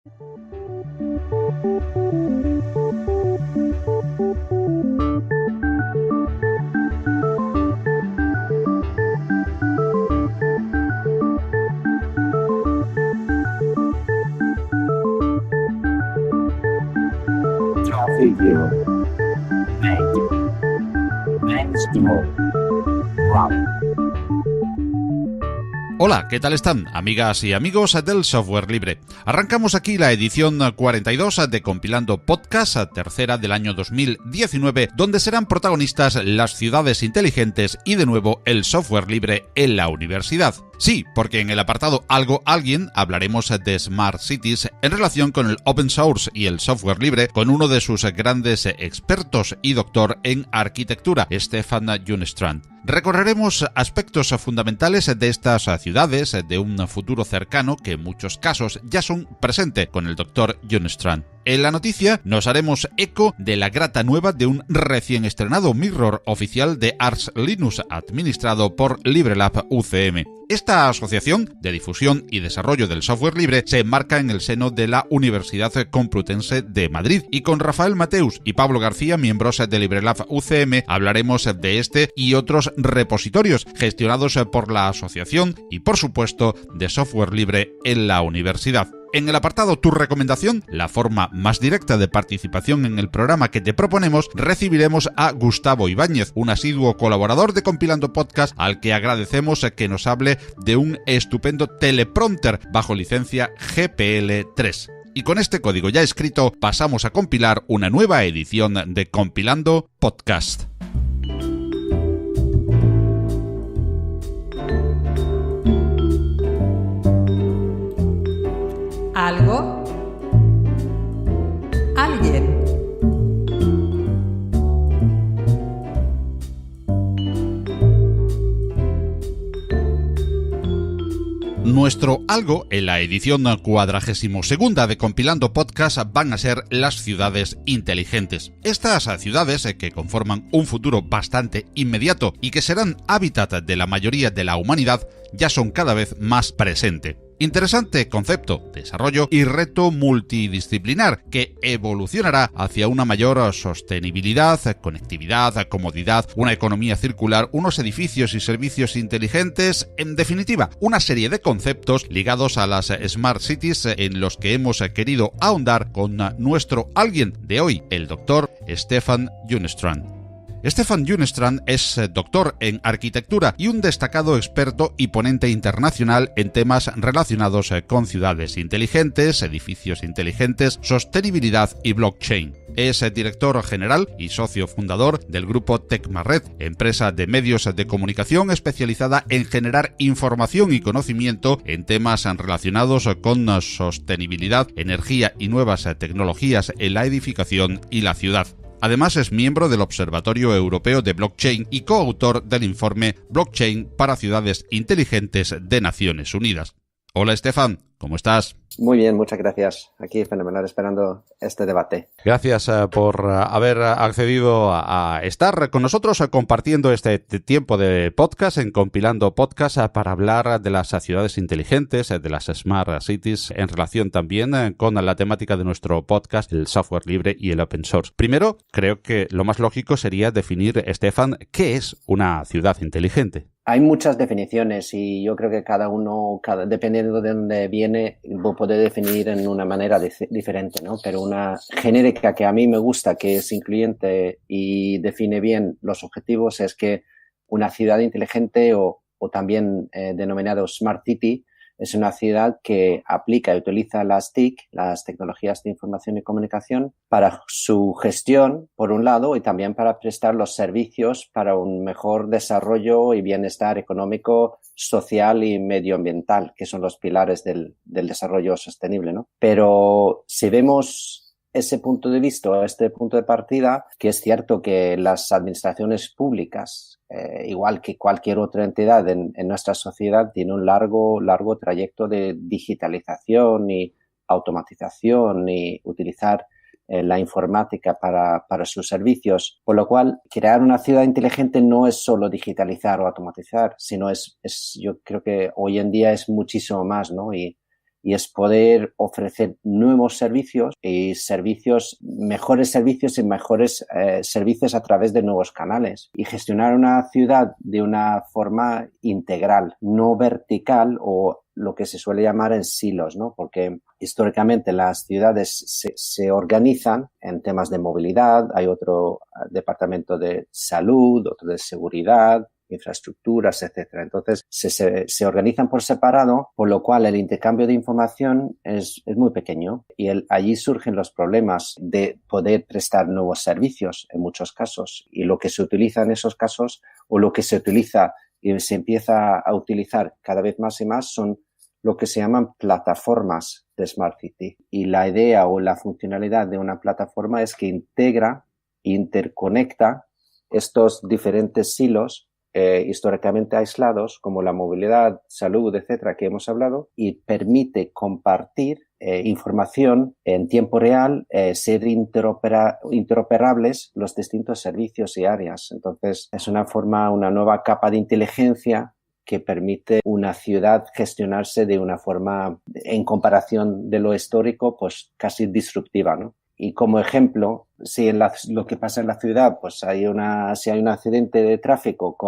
Traffic Zero. Next Route. Hola, ¿qué tal están, amigas y amigos del software libre? Arrancamos aquí la edición 42 de Compilando Podcast, tercera del año 2019, donde serán protagonistas las ciudades inteligentes y de nuevo el software libre en la universidad. Sí, porque en el apartado Algo Alguien hablaremos de Smart Cities en relación con el open source y el software libre con uno de sus grandes expertos y doctor en arquitectura, Stefan Junstrand. Recorreremos aspectos fundamentales de estas ciudades de un futuro cercano que en muchos casos ya son presente con el doctor Junstrand. En la noticia nos haremos eco de la grata nueva de un recién estrenado mirror oficial de Arch Linux administrado por LibreLab UCM. Esta asociación de difusión y desarrollo del software libre se enmarca en el seno de la Universidad Complutense de Madrid y con Rafael Mateus y Pablo García, miembros de LibreLab UCM, hablaremos de este y otros repositorios gestionados por la asociación y por supuesto de software libre en la universidad. En el apartado Tu recomendación, la forma más directa de participación en el programa que te proponemos, recibiremos a Gustavo Ibáñez, un asiduo colaborador de Compilando Podcast, al que agradecemos que nos hable de un estupendo teleprompter bajo licencia GPL3. Y con este código ya escrito, pasamos a compilar una nueva edición de Compilando Podcast. Algo, alguien. Nuestro algo en la edición 42ª de Compilando Podcast van a ser las ciudades inteligentes. Estas ciudades que conforman un futuro bastante inmediato y que serán hábitat de la mayoría de la humanidad ya son cada vez más presente. Interesante concepto, desarrollo y reto multidisciplinar que evolucionará hacia una mayor sostenibilidad, conectividad, comodidad, una economía circular, unos edificios y servicios inteligentes, en definitiva, una serie de conceptos ligados a las Smart Cities en los que hemos querido ahondar con nuestro alguien de hoy, el doctor Stefan Junstrand. Stefan Junstrand es doctor en arquitectura y un destacado experto y ponente internacional en temas relacionados con ciudades inteligentes, edificios inteligentes, sostenibilidad y blockchain. Es director general y socio fundador del grupo Tecmared, empresa de medios de comunicación especializada en generar información y conocimiento en temas relacionados con sostenibilidad, energía y nuevas tecnologías en la edificación y la ciudad. Además es miembro del Observatorio Europeo de Blockchain y coautor del informe Blockchain para Ciudades Inteligentes de Naciones Unidas. Hola Stefan, ¿cómo estás? Muy bien, muchas gracias. Aquí fenomenal, esperando este debate. Gracias por haber accedido a estar con nosotros compartiendo este tiempo de podcast en Compilando Podcast para hablar de las ciudades inteligentes, de las Smart Cities, en relación también con la temática de nuestro podcast, el software libre y el open source. Primero, creo que lo más lógico sería definir, Stefan, ¿qué es una ciudad inteligente? Hay muchas definiciones y yo creo que cada uno, dependiendo de dónde viene, lo puede definir en una manera diferente, ¿no? Pero una genérica que a mí me gusta, que es incluyente y define bien los objetivos, es que una ciudad inteligente o también denominado Smart City es una ciudad que aplica y utiliza las TIC, las tecnologías de información y comunicación, para su gestión, por un lado, y también para prestar los servicios para un mejor desarrollo y bienestar económico, social y medioambiental, que son los pilares del desarrollo sostenible, ¿no? Pero si vemos ese punto de vista, este punto de partida, que es cierto que las administraciones públicas, igual que cualquier otra entidad en nuestra sociedad, tiene un largo trayecto de digitalización y automatización y utilizar la informática para sus servicios, por lo cual crear una ciudad inteligente no es solo digitalizar o automatizar, sino yo creo que hoy en día es muchísimo más, ¿no? Y y es poder ofrecer nuevos servicios y mejores servicios a través de nuevos canales y gestionar una ciudad de una forma integral, no vertical o lo que se suele llamar en silos, ¿no? Porque históricamente las ciudades se organizan en temas de movilidad, hay otro departamento de salud, otro de seguridad, infraestructuras, etcétera. Entonces, se organizan por separado, por lo cual el intercambio de información es muy pequeño y allí surgen los problemas de poder prestar nuevos servicios en muchos casos. Y lo que se utiliza en esos casos, o lo que se utiliza y se empieza a utilizar cada vez más y más, son lo que se llaman plataformas de Smart City. Y la idea o la funcionalidad de una plataforma es que interconecta estos diferentes silos históricamente aislados, como la movilidad, salud, etcétera, que hemos hablado, y permite compartir información en tiempo real, ser interoperables los distintos servicios y áreas. Entonces, es una nueva capa de inteligencia que permite una ciudad gestionarse de una forma, en comparación de lo histórico, pues casi disruptiva, ¿no? Y como ejemplo, si lo que pasa en la ciudad, pues si hay un accidente de tráfico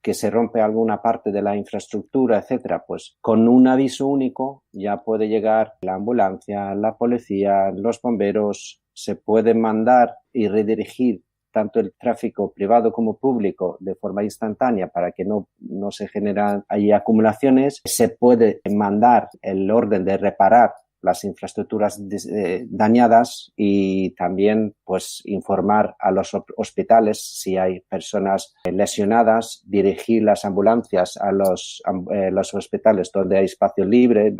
que se rompe alguna parte de la infraestructura, etcétera, pues con un aviso único ya puede llegar la ambulancia, la policía, los bomberos, se puede mandar y redirigir tanto el tráfico privado como público de forma instantánea para que no se generan ahí acumulaciones. Se puede mandar el orden de reparar las infraestructuras dañadas y también pues informar a los hospitales si hay personas lesionadas, dirigir las ambulancias a los hospitales donde hay espacio libre,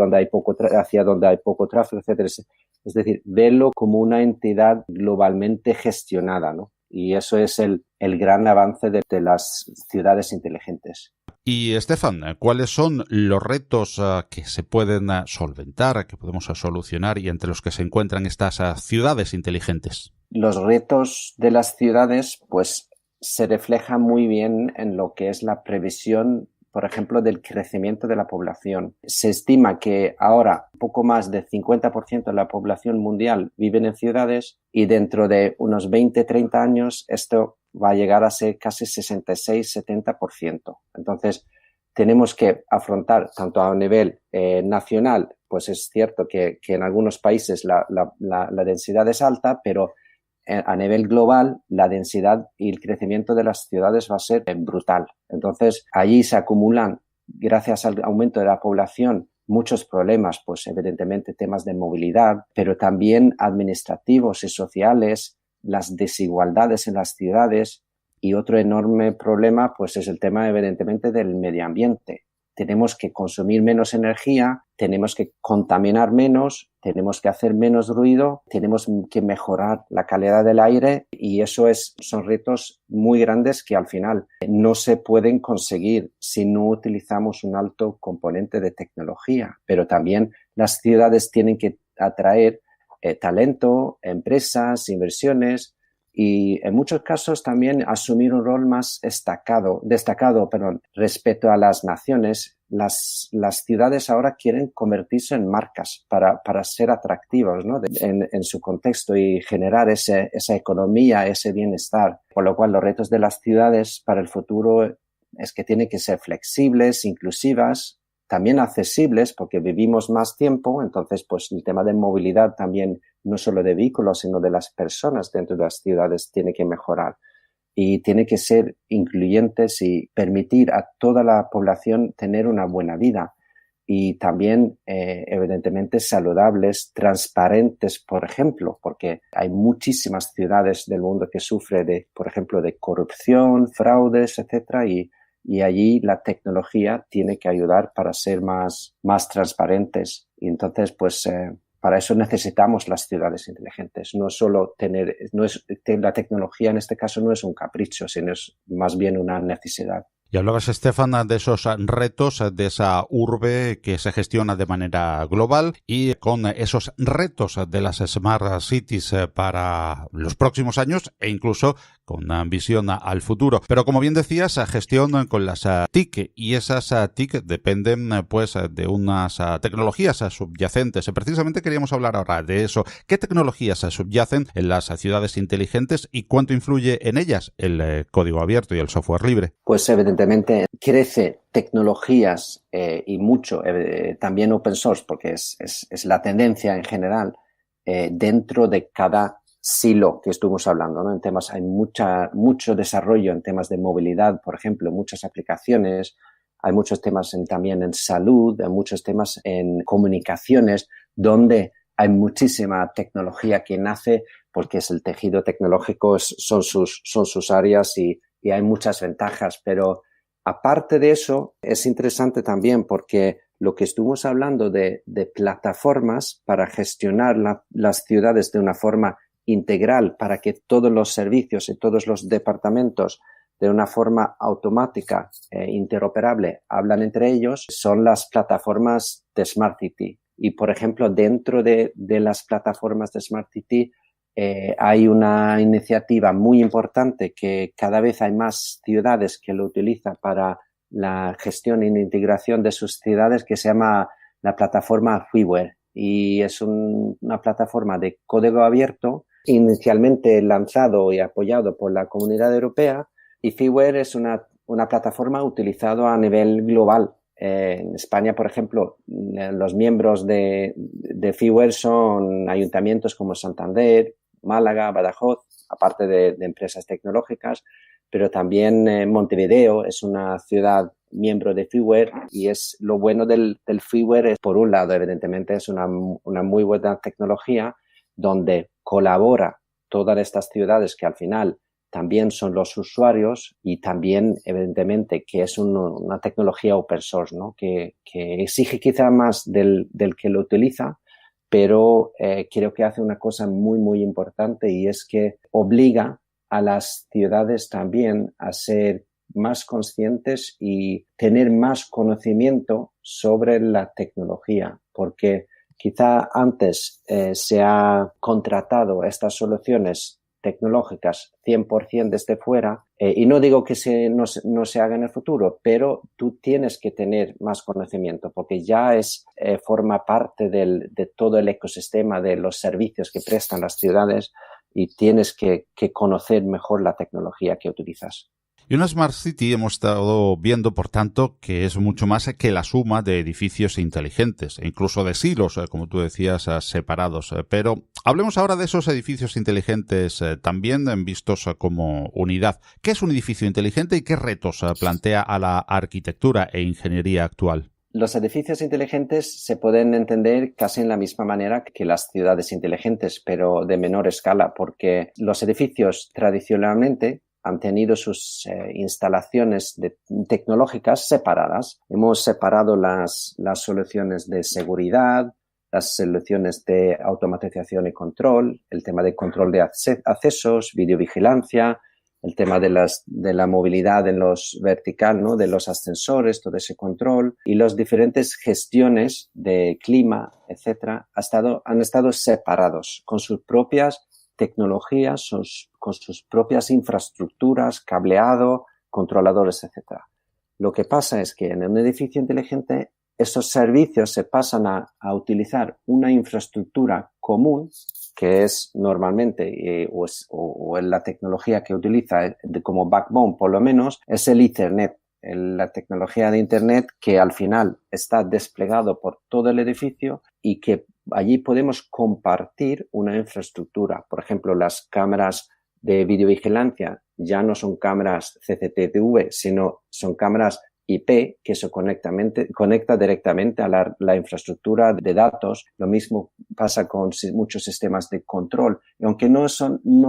hacia donde hay poco tráfico, etcétera. Es decir, verlo como una entidad globalmente gestionada, ¿no? Y eso es el gran avance de las ciudades inteligentes. Y, Stefan, ¿cuáles son los retos que se pueden solventar, que podemos solucionar y entre los que se encuentran estas ciudades inteligentes? Los retos de las ciudades, pues, se reflejan muy bien en lo que es la previsión, por ejemplo, del crecimiento de la población. Se estima que ahora poco más del 50% de la población mundial viven en ciudades y dentro de unos 20-30 años esto va a llegar a ser casi 66-70%. Entonces, tenemos que afrontar tanto a nivel nacional, pues es cierto que en algunos países la densidad es alta, pero a nivel global la densidad y el crecimiento de las ciudades va a ser brutal. Entonces, allí se acumulan, gracias al aumento de la población, muchos problemas, pues evidentemente temas de movilidad, pero también administrativos y sociales, las desigualdades en las ciudades y otro enorme problema pues es el tema evidentemente del medio ambiente. Tenemos que consumir menos energía, tenemos que contaminar menos, tenemos que hacer menos ruido, tenemos que mejorar la calidad del aire y son retos muy grandes que al final no se pueden conseguir si no utilizamos un alto componente de tecnología. Pero también las ciudades tienen que atraer talento, empresas, inversiones y en muchos casos también asumir un rol más destacado, respecto a las naciones. Las ciudades ahora quieren convertirse en marcas para ser atractivas, ¿no? en su contexto y generar esa economía, ese bienestar. Por lo cual los retos de las ciudades para el futuro es que tienen que ser flexibles, inclusivas, también accesibles porque vivimos más tiempo, entonces pues el tema de movilidad también no solo de vehículos sino de las personas dentro de las ciudades tiene que mejorar y tiene que ser incluyentes y permitir a toda la población tener una buena vida y también evidentemente saludables, transparentes, por ejemplo, porque hay muchísimas ciudades del mundo que sufren por ejemplo, de corrupción, fraudes, etcétera, y allí la tecnología tiene que ayudar para ser más transparentes. Y entonces, pues, para eso necesitamos las ciudades inteligentes. La tecnología en este caso no es un capricho, sino es más bien una necesidad. Y hablabas, Estefan, de esos retos, de esa urbe que se gestiona de manera global y con esos retos de las Smart Cities para los próximos años e incluso con visión al futuro. Pero como bien decías, gestión con las TIC y esas TIC dependen pues de unas tecnologías subyacentes. Precisamente queríamos hablar ahora de eso. ¿Qué tecnologías subyacen en las ciudades inteligentes y cuánto influye en ellas el código abierto y el software libre? Pues evidentemente crece tecnologías y mucho, también open source, porque es la tendencia en general dentro de cada silo que estuvimos hablando, ¿no? En temas, hay mucho desarrollo en temas de movilidad, por ejemplo, muchas aplicaciones, hay muchos temas también en salud, hay muchos temas en comunicaciones, donde hay muchísima tecnología que nace porque es el tejido tecnológico, son sus áreas y hay muchas ventajas, pero aparte de eso es interesante también porque lo que estuvimos hablando de plataformas para gestionar las ciudades de una forma integral para que todos los servicios y todos los departamentos de una forma automática e interoperable hablan entre ellos, son las plataformas de Smart City. Y, por ejemplo, dentro de las plataformas de Smart City hay una iniciativa muy importante que cada vez hay más ciudades que lo utilizan para la gestión y integración de sus ciudades, que se llama la plataforma Freeware. Y es una plataforma de código abierto, inicialmente lanzado y apoyado por la Comunidad Europea. Y Freeware es una plataforma utilizada a nivel global. En España, por ejemplo, los miembros de Freeware son ayuntamientos como Santander, Málaga, Badajoz, aparte de empresas tecnológicas, pero también Montevideo es una ciudad miembro de Freeware y es lo bueno del Freeware es, por un lado, evidentemente, es una muy buena tecnología donde colabora todas estas ciudades que al final también son los usuarios y también, evidentemente, que es una tecnología open source, ¿no? Que exige quizá más del que lo utiliza, pero creo que hace una cosa muy, muy importante y es que obliga a las ciudades también a ser más conscientes y tener más conocimiento sobre la tecnología, porque quizá antes se ha contratado estas soluciones tecnológicas 100% desde fuera y no digo que no se haga en el futuro, pero tú tienes que tener más conocimiento porque ya forma parte de todo el ecosistema de los servicios que prestan las ciudades y tienes que conocer mejor la tecnología que utilizas. Y una Smart City hemos estado viendo, por tanto, que es mucho más que la suma de edificios inteligentes, e incluso de silos, como tú decías, separados. Pero hablemos ahora de esos edificios inteligentes también vistos como unidad. ¿Qué es un edificio inteligente y qué retos plantea a la arquitectura e ingeniería actual? Los edificios inteligentes se pueden entender casi en la misma manera que las ciudades inteligentes, pero de menor escala, porque los edificios tradicionalmente han tenido sus instalaciones tecnológicas separadas. Hemos separado las soluciones de seguridad, las soluciones de automatización y control, el tema de control de accesos, videovigilancia, el tema de la movilidad en los vertical, ¿no? De los ascensores, todo ese control y las diferentes gestiones de clima, etcétera, han estado separados con sus propias tecnologías, con sus propias infraestructuras, cableado, controladores, etcétera. Lo que pasa es que en un edificio inteligente esos servicios se pasan a utilizar una infraestructura común que es normalmente, o en la tecnología que utiliza como backbone, por lo menos, es el Ethernet, la tecnología de Internet que al final está desplegado por todo el edificio y que allí podemos compartir una infraestructura. Por ejemplo, las cámaras de videovigilancia ya no son cámaras CCTV, sino son cámaras IP que se conecta directamente a la infraestructura de datos. Lo mismo pasa con muchos sistemas de control. Y aunque no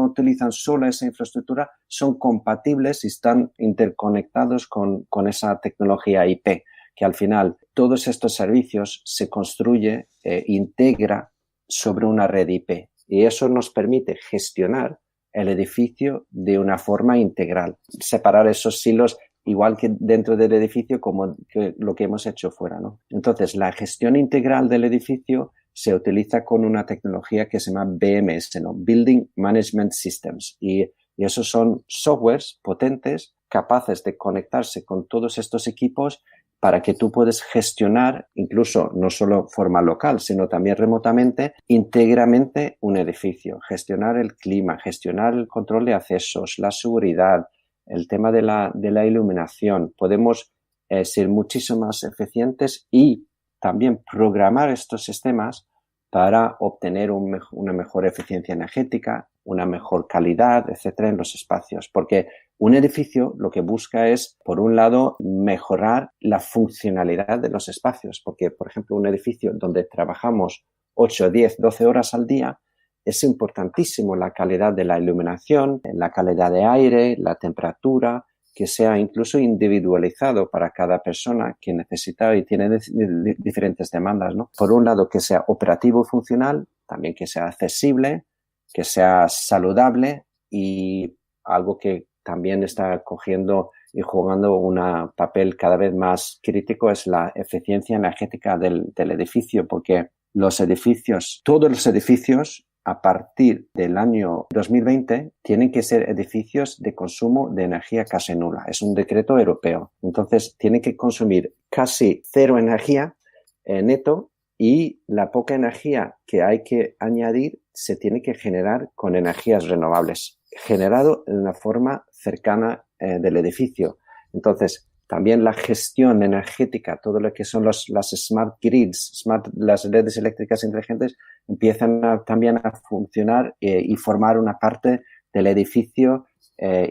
utilizan solo esa infraestructura, son compatibles y están interconectados con esa tecnología IP, que al final todos estos servicios se construye integra sobre una red IP. Y eso nos permite gestionar el edificio de una forma integral, separar esos silos igual que dentro del edificio como que lo que hemos hecho fuera, ¿no? Entonces, la gestión integral del edificio se utiliza con una tecnología que se llama BMS, ¿no? Building Management Systems. Y esos son softwares potentes capaces de conectarse con todos estos equipos para que tú puedas gestionar, incluso no solo de forma local, sino también remotamente, íntegramente un edificio, gestionar el clima, gestionar el control de accesos, la seguridad, el tema de la iluminación. Podemos ser muchísimo más eficientes y también programar estos sistemas para obtener una mejor eficiencia energética, una mejor calidad, etcétera, en los espacios. Porque un edificio lo que busca es, por un lado, mejorar la funcionalidad de los espacios. Porque, por ejemplo, un edificio donde trabajamos 8, 10, 12 horas al día, es importantísimo la calidad de la iluminación, la calidad de aire, la temperatura, que sea incluso individualizado para cada persona que necesita y tiene diferentes demandas, ¿no? Por un lado, que sea operativo y funcional, también que sea accesible, que sea saludable y algo que también está cogiendo y jugando un papel cada vez más crítico es la eficiencia energética del edificio, porque todos los edificios, a partir del año 2020 tienen que ser edificios de consumo de energía casi nula. Es un decreto europeo. Entonces, tienen que consumir casi cero energía neto y la poca energía que hay que añadir se tiene que generar con energías renovables, generado en una forma cercana del edificio. Entonces, también la gestión energética, todo lo que son las smart grids, las redes eléctricas inteligentes, empiezan también a funcionar y formar una parte del edificio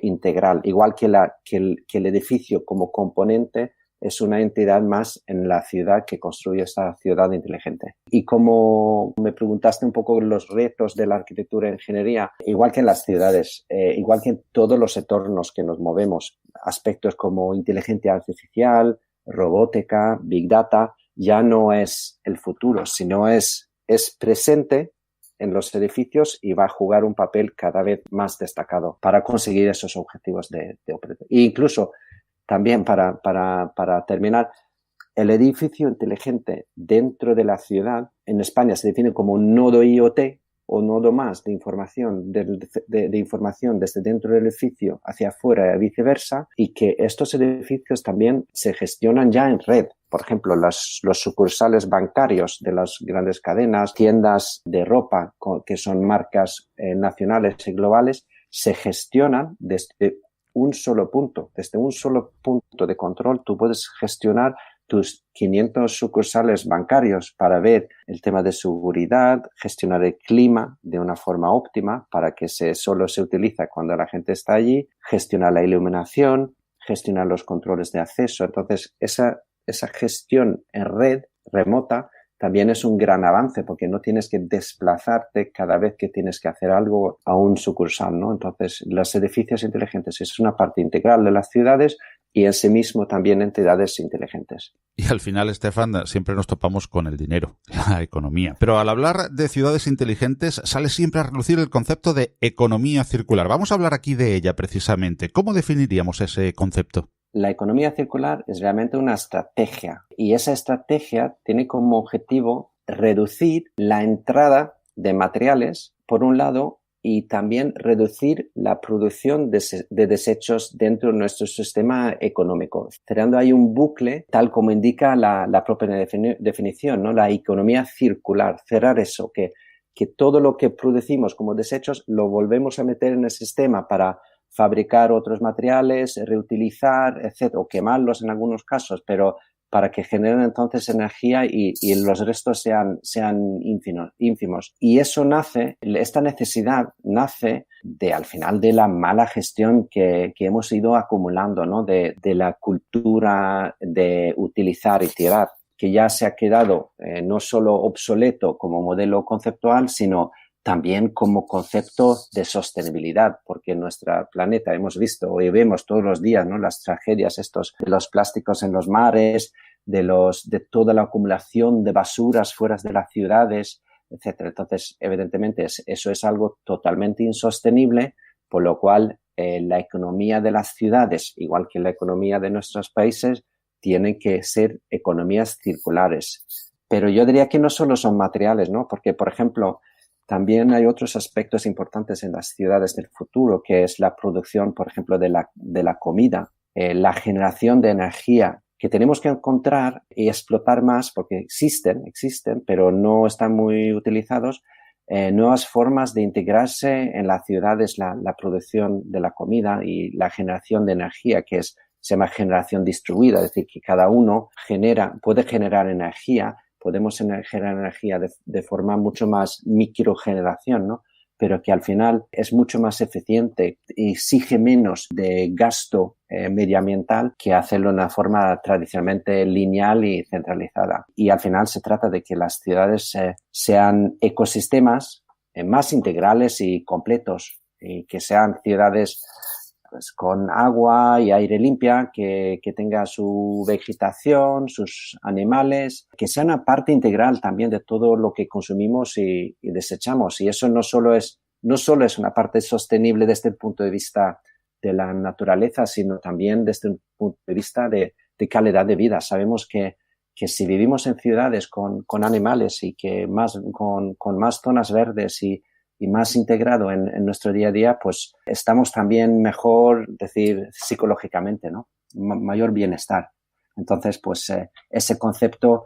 integral. Igual que el edificio como componente es una entidad más en la ciudad que construye esta ciudad inteligente. Y como me preguntaste un poco los retos de la arquitectura e ingeniería, igual que en las ciudades, igual que en todos los entornos que nos movemos, aspectos como inteligencia artificial, robótica, big data, ya no es el futuro, sino es presente en los edificios y va a jugar un papel cada vez más destacado para conseguir esos objetivos de operación. E incluso también para terminar, el edificio inteligente dentro de la ciudad, en España se define como un nodo IoT o nodo más de información, de información desde dentro del edificio hacia afuera y viceversa, y que estos edificios también se gestionan ya en red. Por ejemplo, los sucursales bancarios de las grandes cadenas, tiendas de ropa que son marcas nacionales y globales, se gestionan desde un solo punto. Desde un solo punto de control tú puedes gestionar tus 500 sucursales bancarios para ver el tema de seguridad, gestionar el clima de una forma óptima para que solo se utiliza cuando la gente está allí, gestionar la iluminación, gestionar los controles de acceso. Entonces, esa gestión en red remota también es un gran avance porque no tienes que desplazarte cada vez que tienes que hacer algo a un sucursal, ¿no? Entonces, los edificios inteligentes es una parte integral de las ciudades y en sí mismo también entidades inteligentes. Y al final, Stefan, siempre nos topamos con el dinero, la economía. Pero al hablar de ciudades inteligentes, sale siempre a relucir el concepto de economía circular. Vamos a hablar aquí de ella precisamente. ¿Cómo definiríamos ese concepto? La economía circular es realmente una estrategia y esa estrategia tiene como objetivo reducir la entrada de materiales, por un lado, y también reducir la producción de desechos dentro de nuestro sistema económico, creando ahí un bucle, tal como indica la propia definición, ¿no? La economía circular, cerrar eso, que todo lo que producimos como desechos lo volvemos a meter en el sistema para fabricar otros materiales, reutilizar, etcétera, o quemarlos en algunos casos, pero para que generen entonces energía y los restos sean ínfimos. Y eso esta necesidad nace al final de la mala gestión que hemos ido acumulando, ¿no? De la cultura de utilizar y tirar, que ya se ha quedado no solo obsoleto como modelo conceptual, sino también como concepto de sostenibilidad, porque en nuestro planeta hemos visto y vemos todos los días, ¿no? Las tragedias de los plásticos en los mares, de toda la acumulación de basuras fuera de las ciudades, etcétera. Entonces, evidentemente, eso es algo totalmente insostenible, por lo cual la economía de las ciudades, igual que la economía de nuestros países, tienen que ser economías circulares. Pero yo diría que no solo son materiales, ¿no? Porque, por ejemplo, también hay otros aspectos importantes en las ciudades del futuro, que es la producción, por ejemplo, de la comida, la generación de energía, que tenemos que encontrar y explotar más, porque existen, pero no están muy utilizados, nuevas formas de integrarse en las ciudades, la producción de la comida y la generación de energía, que se llama generación distribuida, es decir, que cada uno puede generar energía. Podemos generar energía de forma mucho más microgeneración, ¿no? Pero que al final es mucho más eficiente y exige menos de gasto medioambiental que hacerlo de una forma tradicionalmente lineal y centralizada. Y al final se trata de que las ciudades sean ecosistemas más integrales y completos, y que sean ciudades pues con agua y aire limpia, que tenga su vegetación, sus animales, que sea una parte integral también de todo lo que consumimos y desechamos. Y eso no solo es una parte sostenible desde el punto de vista de la naturaleza, sino también desde el punto de vista de calidad de vida. Sabemos que si vivimos en ciudades con animales y que con más zonas verdes y más integrado en nuestro día a día, pues estamos también mejor, psicológicamente, ¿no? Mayor bienestar. Entonces, pues ese concepto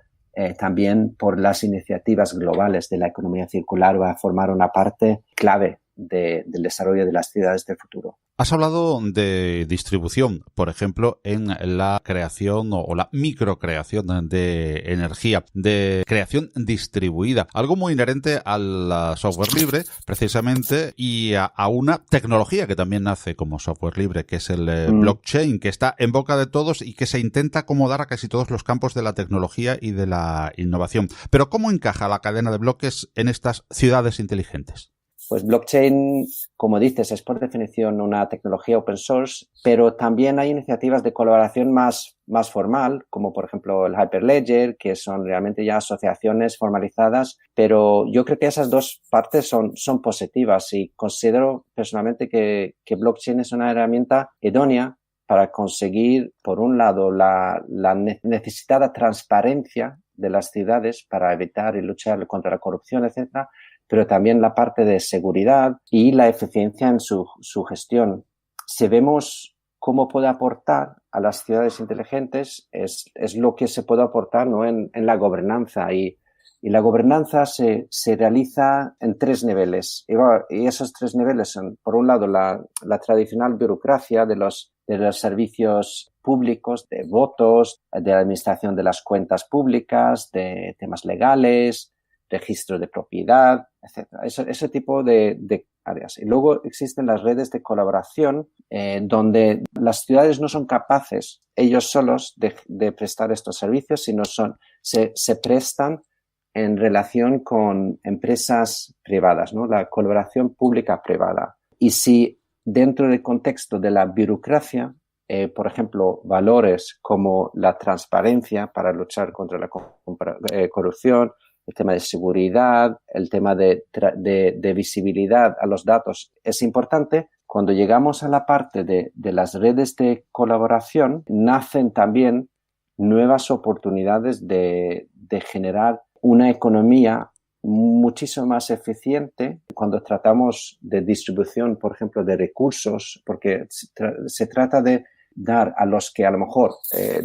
también por las iniciativas globales de la economía circular va a formar una parte clave del desarrollo de las ciudades del futuro. Has hablado de distribución, por ejemplo, en la creación o la microcreación de energía, de creación distribuida, algo muy inherente al software libre, precisamente, y a una tecnología que también nace como software libre, que es el blockchain, que está en boca de todos y que se intenta acomodar a casi todos los campos de la tecnología y de la innovación. Pero ¿cómo encaja la cadena de bloques en estas ciudades inteligentes? Pues blockchain, como dices, es por definición una tecnología open source, pero también hay iniciativas de colaboración más formal, como por ejemplo el Hyperledger, que son realmente ya asociaciones formalizadas, pero yo creo que esas dos partes son positivas y considero personalmente que blockchain es una herramienta idónea para conseguir, por un lado, la necesitada transparencia de las ciudades para evitar y luchar contra la corrupción, etcétera, pero también la parte de seguridad y la eficiencia en su gestión. Si vemos cómo puede aportar a las ciudades inteligentes, es lo que se puede aportar, ¿no? en la gobernanza. Y la gobernanza se realiza en 3 niveles. Y esos 3 niveles son, por un lado, la tradicional burocracia de los servicios públicos, de votos, de la administración de las cuentas públicas, de temas legales, registro de propiedad, etcétera. Ese tipo de áreas. Y luego existen las redes de colaboración donde las ciudades no son capaces ellos solos de prestar estos servicios, sino se prestan en relación con empresas privadas, ¿no? La colaboración pública-privada. Y si dentro del contexto de la burocracia, por ejemplo, valores como la transparencia para luchar contra la corrupción, el tema de seguridad, el tema de visibilidad a los datos es importante. Cuando llegamos a la parte de las redes de colaboración, nacen también nuevas oportunidades de generar una economía muchísimo más eficiente cuando tratamos de distribución, por ejemplo, de recursos, porque se trata de dar a los que a lo mejor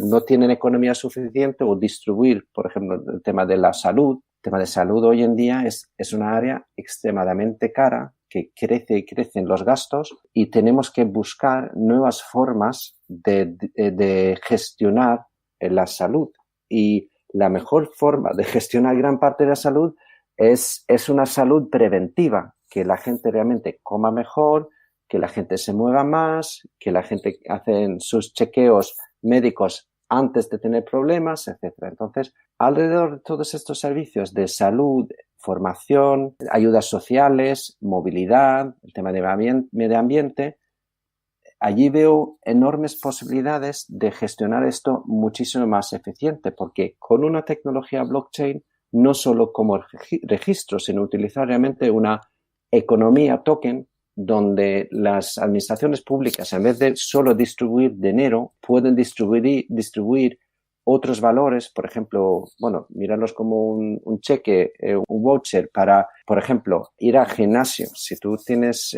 no tienen economía suficiente o distribuir, por ejemplo, el tema de la salud. El tema de salud hoy en día es una área extremadamente cara que crece y crecen los gastos y tenemos que buscar nuevas formas de gestionar la salud. Y la mejor forma de gestionar gran parte de la salud es una salud preventiva, que la gente realmente coma mejor, que la gente se mueva más, que la gente hace sus chequeos médicos antes de tener problemas, etcétera. Entonces, alrededor de todos estos servicios de salud, formación, ayudas sociales, movilidad, el tema de medio ambiente, allí veo enormes posibilidades de gestionar esto muchísimo más eficiente, porque con una tecnología blockchain, no solo como registro, sino utilizar realmente una economía token donde las administraciones públicas, en vez de solo distribuir dinero, pueden distribuir otros valores, por ejemplo, bueno, mirarlos como un cheque, un voucher para, por ejemplo, ir al gimnasio. Si tú tienes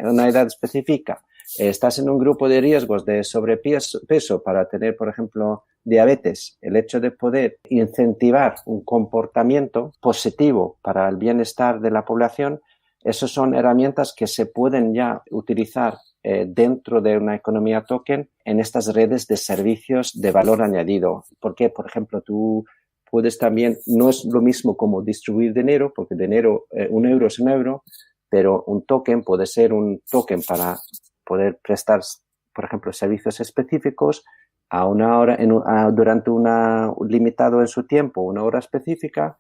una edad específica, estás en un grupo de riesgos de sobrepeso para tener, por ejemplo, diabetes, el hecho de poder incentivar un comportamiento positivo para el bienestar de la población, esas son herramientas que se pueden ya utilizar dentro de una economía token en estas redes de servicios de valor añadido. Porque, por ejemplo, tú puedes también, no es lo mismo como distribuir dinero, porque dinero, un euro es un euro, pero un token puede ser un token para poder prestar, por ejemplo, servicios específicos a una hora, durante limitado en su tiempo, una hora específica,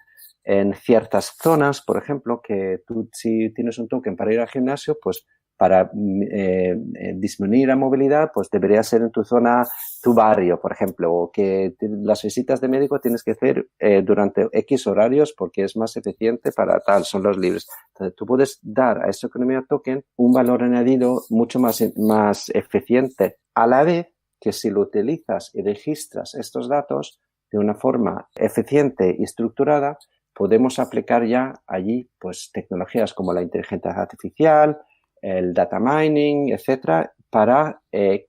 en ciertas zonas, por ejemplo, que tú si tienes un token para ir al gimnasio, pues para disminuir la movilidad, pues debería ser en tu zona, tu barrio, por ejemplo, o que las visitas de médico tienes que hacer durante X horarios porque es más eficiente para tal, son los libres. Entonces, tú puedes dar a esta economía token un valor añadido mucho más eficiente, a la vez que si lo utilizas y registras estos datos de una forma eficiente y estructurada, podemos aplicar ya allí pues tecnologías como la inteligencia artificial, el data mining, etcétera, para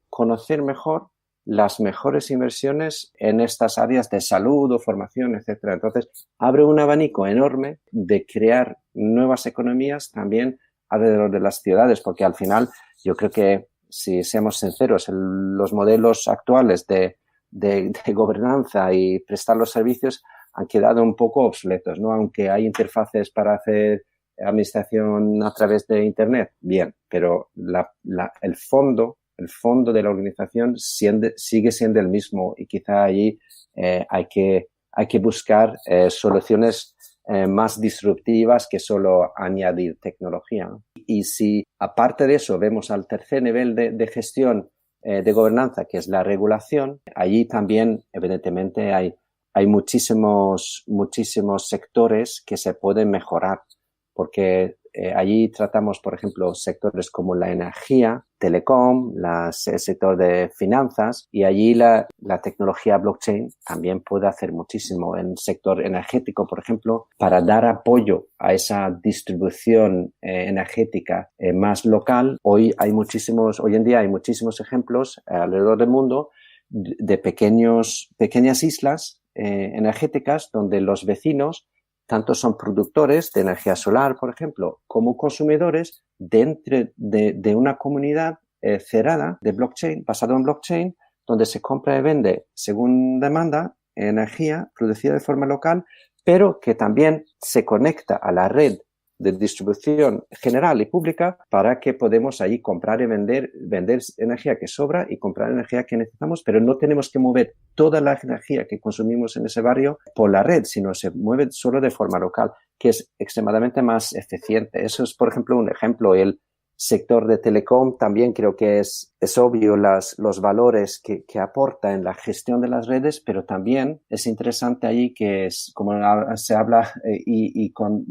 conocer mejor las mejores inversiones en estas áreas de salud o formación, etcétera. Entonces, abre un abanico enorme de crear nuevas economías también alrededor de las ciudades, porque al final yo creo que, si seamos sinceros, los modelos actuales de gobernanza y prestar los servicios han quedado un poco obsoletos, ¿no? Aunque hay interfaces para hacer administración a través de Internet, bien, pero el fondo de la organización sigue siendo el mismo y quizá allí hay que buscar soluciones más disruptivas que solo añadir tecnología. Y si aparte de eso vemos al tercer nivel de gestión de gobernanza, que es la regulación, allí también evidentemente hay muchísimos sectores que se pueden mejorar, porque allí tratamos, por ejemplo, sectores como la energía, telecom, el sector de finanzas, y allí la tecnología blockchain también puede hacer muchísimo en el sector energético, por ejemplo, para dar apoyo a esa distribución energética más local. Hoy en día hay muchísimos ejemplos alrededor del mundo de pequeñas islas energéticas donde los vecinos tanto son productores de energía solar, por ejemplo, como consumidores dentro de una comunidad cerrada de blockchain, basado en blockchain, donde se compra y vende según demanda energía producida de forma local, pero que también se conecta a la red de distribución general y pública para que podamos ahí comprar y vender energía que sobra y comprar energía que necesitamos, pero no tenemos que mover toda la energía que consumimos en ese barrio por la red, sino se mueve solo de forma local, que es extremadamente más eficiente. Eso es, por ejemplo, un ejemplo. El sector de telecom también creo que es obvio los valores que aporta en la gestión de las redes, pero también es interesante ahí que es, como se habla y con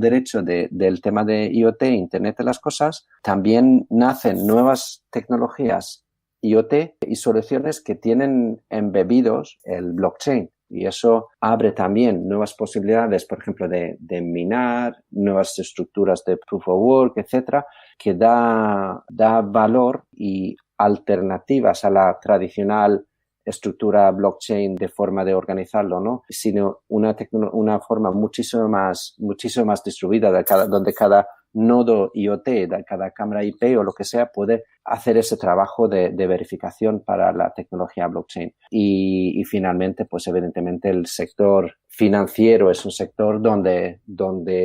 derecho del tema de IoT, Internet de las Cosas, también nacen nuevas tecnologías IoT y soluciones que tienen embebidos el blockchain. Y eso abre también nuevas posibilidades, por ejemplo, de minar, nuevas estructuras de proof of work, etcétera, que da valor y alternativas a la tradicional estructura blockchain de forma de organizarlo, ¿no? Sino una forma muchísimo más distribuida donde cada nodo IoT, de cada cámara IP o lo que sea, puede hacer ese trabajo de verificación para la tecnología blockchain. Y finalmente, pues evidentemente el sector financiero es un sector donde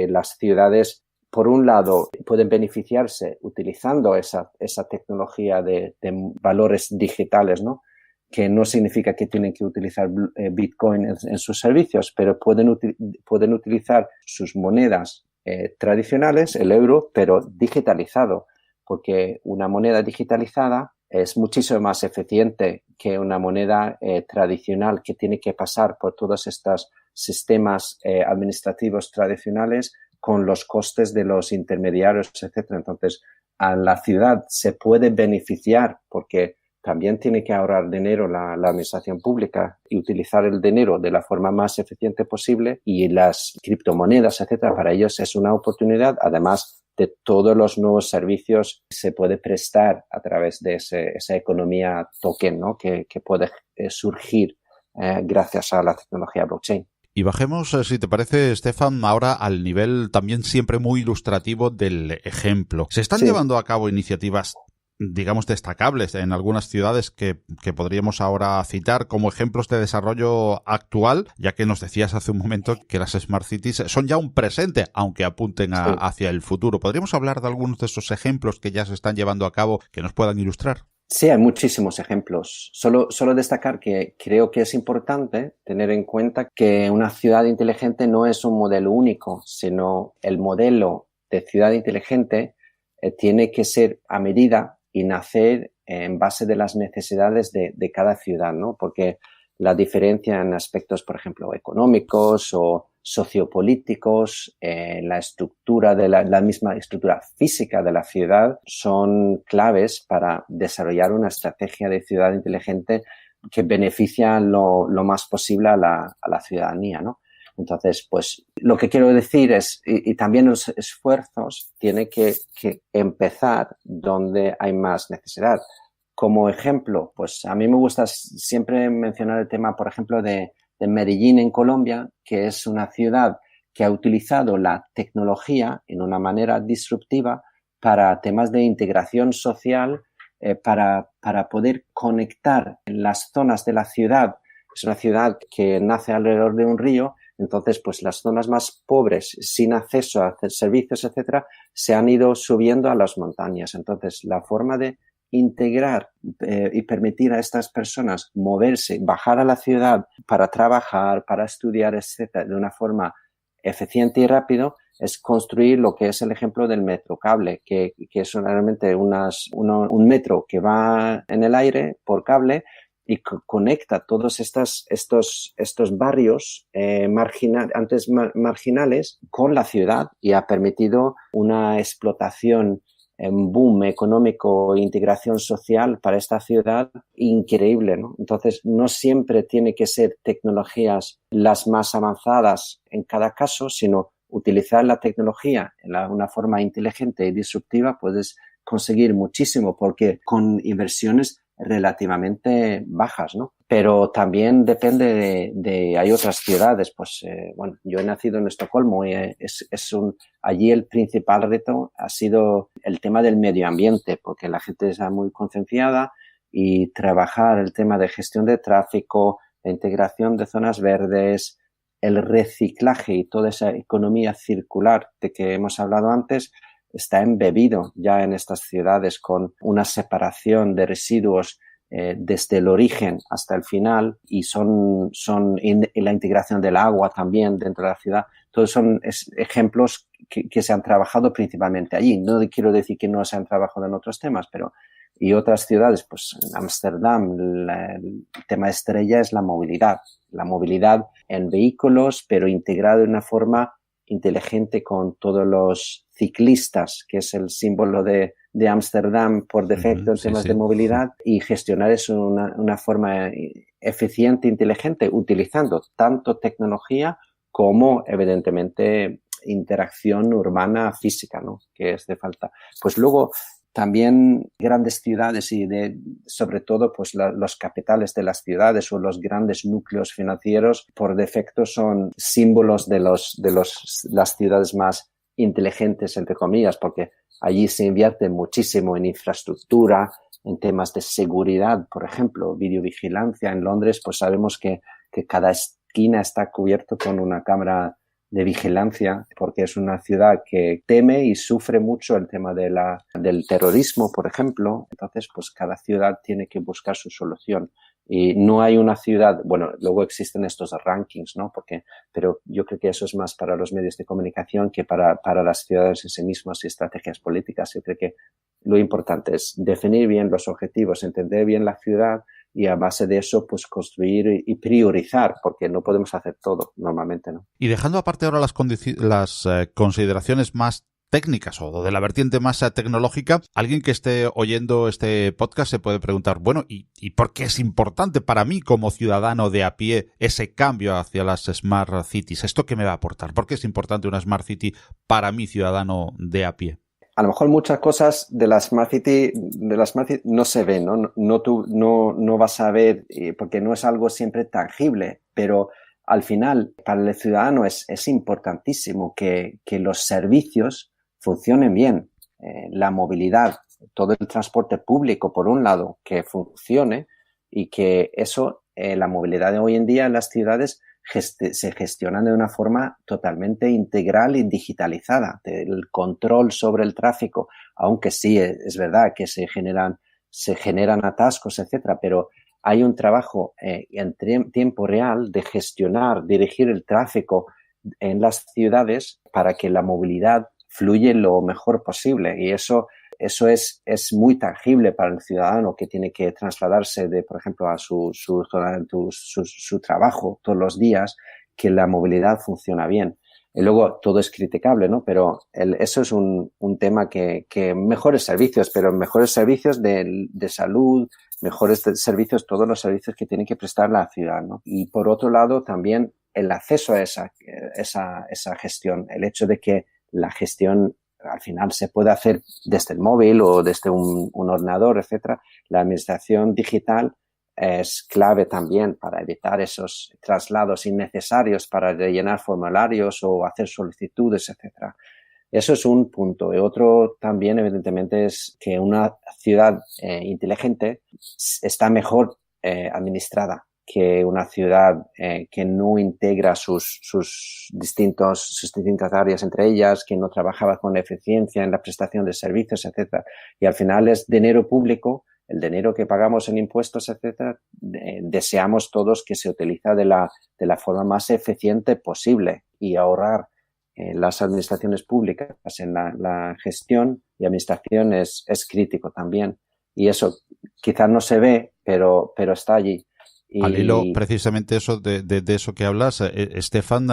las ciudades, por un lado, pueden beneficiarse utilizando esa tecnología de valores digitales, ¿no? Que no significa que tienen que utilizar Bitcoin en sus servicios, pero pueden utilizar sus monedas tradicionales, el euro, pero digitalizado, porque una moneda digitalizada es muchísimo más eficiente que una moneda tradicional que tiene que pasar por todos estos sistemas administrativos tradicionales con los costes de los intermediarios, etcétera. Entonces, a la ciudad se puede beneficiar porque también tiene que ahorrar dinero la administración pública y utilizar el dinero de la forma más eficiente posible, y las criptomonedas, etcétera, para ellos es una oportunidad, además de todos los nuevos servicios que se puede prestar a través de esa economía token, ¿no? que puede surgir gracias a la tecnología blockchain. Y bajemos, si te parece, Stefan, ahora al nivel también siempre muy ilustrativo del ejemplo. ¿Se están llevando a cabo iniciativas, digamos, destacables en algunas ciudades que podríamos ahora citar como ejemplos de desarrollo actual, ya que nos decías hace un momento que las Smart Cities son ya un presente, aunque apunten hacia el futuro? ¿Podríamos hablar de algunos de esos ejemplos que ya se están llevando a cabo que nos puedan ilustrar? Sí, hay muchísimos ejemplos. Solo destacar que creo que es importante tener en cuenta que una ciudad inteligente no es un modelo único, sino el modelo de ciudad inteligente tiene que ser a medida y nacer en base de las necesidades de cada ciudad, ¿no? Porque la diferencia en aspectos, por ejemplo, económicos o sociopolíticos, la estructura de la misma estructura física de la ciudad son claves para desarrollar una estrategia de ciudad inteligente que beneficia lo más posible a la ciudadanía, ¿no? Entonces, pues, lo que quiero decir es, y también los esfuerzos tienen que empezar donde hay más necesidad. Como ejemplo, pues, a mí me gusta siempre mencionar el tema, por ejemplo, de Medellín en Colombia, que es una ciudad que ha utilizado la tecnología en una manera disruptiva para temas de integración social, para poder conectar las zonas de la ciudad. Es una ciudad que nace alrededor de un río, entonces pues las zonas más pobres, sin acceso a servicios, etcétera, se han ido subiendo a las montañas. Entonces la forma de integrar y permitir a estas personas moverse, bajar a la ciudad para trabajar, para estudiar, etcétera, de una forma eficiente y rápido, es construir lo que es el ejemplo del metrocable, que es realmente un metro que va en el aire por cable y conecta todos estos barrios antes marginales con la ciudad, y ha permitido una explotación en boom económico e integración social para esta ciudad increíble, ¿no? Entonces, no siempre tiene que ser tecnologías las más avanzadas en cada caso, sino utilizar la tecnología en una forma inteligente y disruptiva puedes conseguir muchísimo, porque con inversiones relativamente bajas, ¿no? Pero también depende hay otras ciudades, pues, bueno, yo he nacido en Estocolmo y allí el principal reto ha sido el tema del medio ambiente, porque la gente está muy concienciada, y trabajar el tema de gestión de tráfico, la integración de zonas verdes, el reciclaje y toda esa economía circular de que hemos hablado antes, está embebido ya en estas ciudades, con una separación de residuos desde el origen hasta el final, y la integración del agua también dentro de la ciudad. Todos son ejemplos que se han trabajado principalmente allí. No quiero decir que no se han trabajado en otros temas, pero y otras ciudades, pues en Ámsterdam, el tema estrella es la movilidad en vehículos, pero integrado de una forma inteligente con todos los ciclistas, que es el símbolo de Ámsterdam por defecto en temas de movilidad, y gestionar eso de una forma eficiente e inteligente, utilizando tanto tecnología como, evidentemente, interacción urbana física, ¿no? Que es de falta. Pues luego, también grandes ciudades y sobre todo pues los capitales de las ciudades o los grandes núcleos financieros por defecto son símbolos de las ciudades más inteligentes, entre comillas, porque allí se invierte muchísimo en infraestructura, en temas de seguridad, por ejemplo, videovigilancia. En Londres pues sabemos que cada esquina está cubierto con una cámara de vigilancia, porque es una ciudad que teme y sufre mucho el tema del terrorismo, por ejemplo. Entonces, pues cada ciudad tiene que buscar su solución. Y no hay una ciudad, bueno, luego existen estos rankings, ¿no? Pero yo creo que eso es más para los medios de comunicación que para las ciudades en sí mismas y estrategias políticas. Yo creo que lo importante es definir bien los objetivos, entender bien la ciudad, y a base de eso, pues construir y priorizar, porque no podemos hacer todo normalmente, ¿no? Y dejando aparte ahora las consideraciones más técnicas o de la vertiente más tecnológica, alguien que esté oyendo este podcast se puede preguntar, bueno, ¿y por qué es importante para mí como ciudadano de a pie ese cambio hacia las Smart Cities? ¿Esto qué me va a aportar? ¿Por qué es importante una Smart City para mí, ciudadano de a pie? A lo mejor muchas cosas de la Smart City, no se ven, ¿no? No vas a ver, porque no es algo siempre tangible, pero al final, para el ciudadano es importantísimo que los servicios funcionen bien. La movilidad, todo el transporte público, por un lado, que funcione y que eso, la movilidad de hoy en día en las ciudades se gestionan de una forma totalmente integral y digitalizada. El control sobre el tráfico, aunque sí es verdad que se generan atascos, etcétera, pero hay un trabajo en tiempo real de dirigir el tráfico en las ciudades para que la movilidad fluya lo mejor posible. Y eso es muy tangible para el ciudadano que tiene que trasladarse por ejemplo, a su trabajo todos los días, que la movilidad funciona bien. Y luego todo es criticable, ¿no? Pero eso es un tema que mejores servicios, pero mejores servicios de salud, mejores servicios, todos los servicios que tiene que prestar la ciudad, ¿no? Y por otro lado, también el acceso a esa gestión, el hecho de que la gestión al final se puede hacer desde el móvil o desde un ordenador, etcétera. La administración digital es clave también para evitar esos traslados innecesarios para rellenar formularios o hacer solicitudes, etcétera. Eso es un punto. Y otro también, evidentemente, es que una ciudad inteligente está mejor administrada que una ciudad que no integra sus distintas áreas entre ellas, que no trabajaba con eficiencia en la prestación de servicios, etcétera. Y al final es dinero público, el dinero que pagamos en impuestos, etcétera. Deseamos todos que se utilice de la forma más eficiente posible y ahorrar las administraciones públicas en la gestión y administración es crítico también. Y eso quizás no se ve, pero está allí. Al hilo, precisamente eso de eso que hablas, Estefan,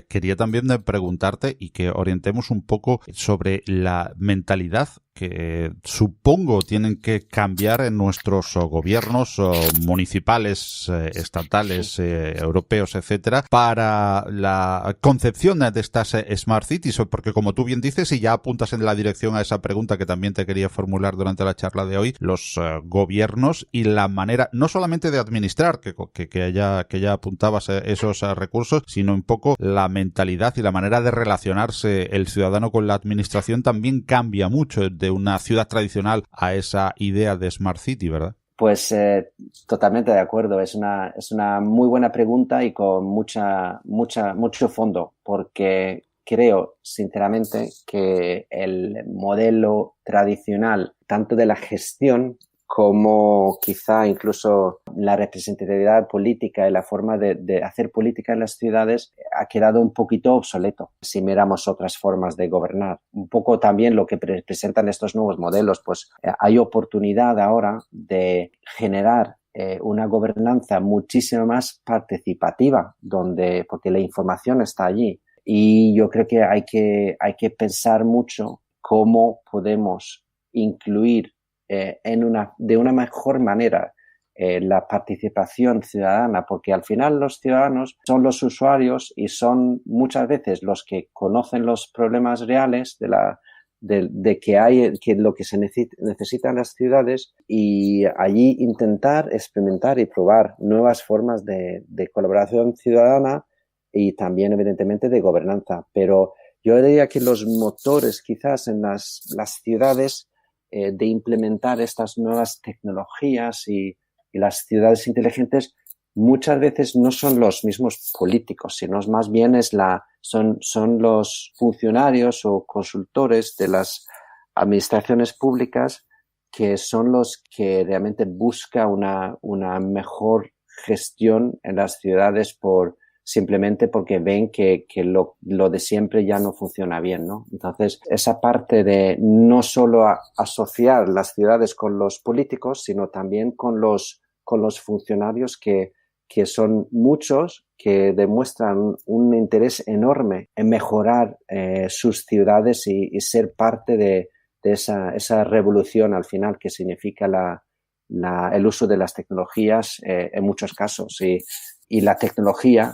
quería también preguntarte y que orientemos un poco sobre la mentalidad que supongo tienen que cambiar en nuestros gobiernos municipales, estatales, europeos, etcétera, para la concepción de estas Smart Cities, porque como tú bien dices, y ya apuntas en la dirección a esa pregunta que también te quería formular durante la charla de hoy, los gobiernos y la manera no solamente de administrar, que ya apuntabas esos recursos, sino un poco la mentalidad y la manera de relacionarse el ciudadano con la administración también cambia mucho de una ciudad tradicional a esa idea de Smart City, ¿verdad? Pues totalmente de acuerdo. Es una muy buena pregunta y con mucho fondo, porque creo sinceramente que el modelo tradicional, tanto de la gestión como quizá incluso la representatividad política y la forma de hacer política en las ciudades ha quedado un poquito obsoleto si miramos otras formas de gobernar. Un poco también lo que presentan estos nuevos modelos, pues hay oportunidad ahora de generar una gobernanza muchísimo más participativa, porque la información está allí. Y yo creo que hay que pensar mucho cómo podemos incluir de una mejor manera la participación ciudadana, porque al final los ciudadanos son los usuarios y son muchas veces los que conocen los problemas reales que lo que se necesita en las ciudades, y allí intentar experimentar y probar nuevas formas de colaboración ciudadana y también evidentemente de gobernanza. Pero yo diría que los motores quizás en las ciudades de implementar estas nuevas tecnologías y las ciudades inteligentes muchas veces no son los mismos políticos, sino más bien son los funcionarios o consultores de las administraciones públicas que son los que realmente buscan una mejor gestión en las ciudades simplemente porque ven que lo de siempre ya no funciona bien, ¿no? Entonces, esa parte de no solo asociar las ciudades con los políticos, sino también con los funcionarios que que son muchos que demuestran un interés enorme en mejorar sus ciudades y ser parte de esa revolución al final que significa el uso de las tecnologías en muchos casos. Y la tecnología,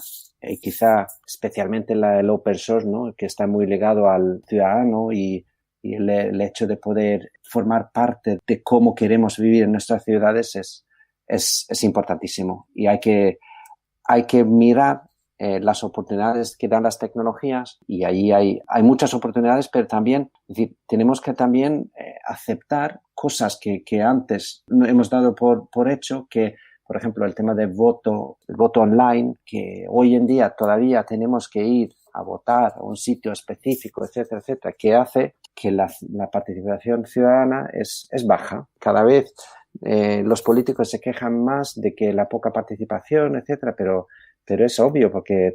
quizá especialmente el open source, ¿no? Que está muy ligado al ciudadano y el hecho de poder formar parte de cómo queremos vivir en nuestras ciudades es importantísimo. Y hay que mirar las oportunidades que dan las tecnologías, y ahí hay muchas oportunidades, pero también, es decir, tenemos que también aceptar cosas que antes hemos dado por hecho, que por ejemplo el tema el voto online, que hoy en día todavía tenemos que ir a votar a un sitio específico, etcétera, etcétera, que hace que la participación ciudadana es baja. Cada vez los políticos se quejan más de que la poca participación, etcétera, pero es obvio porque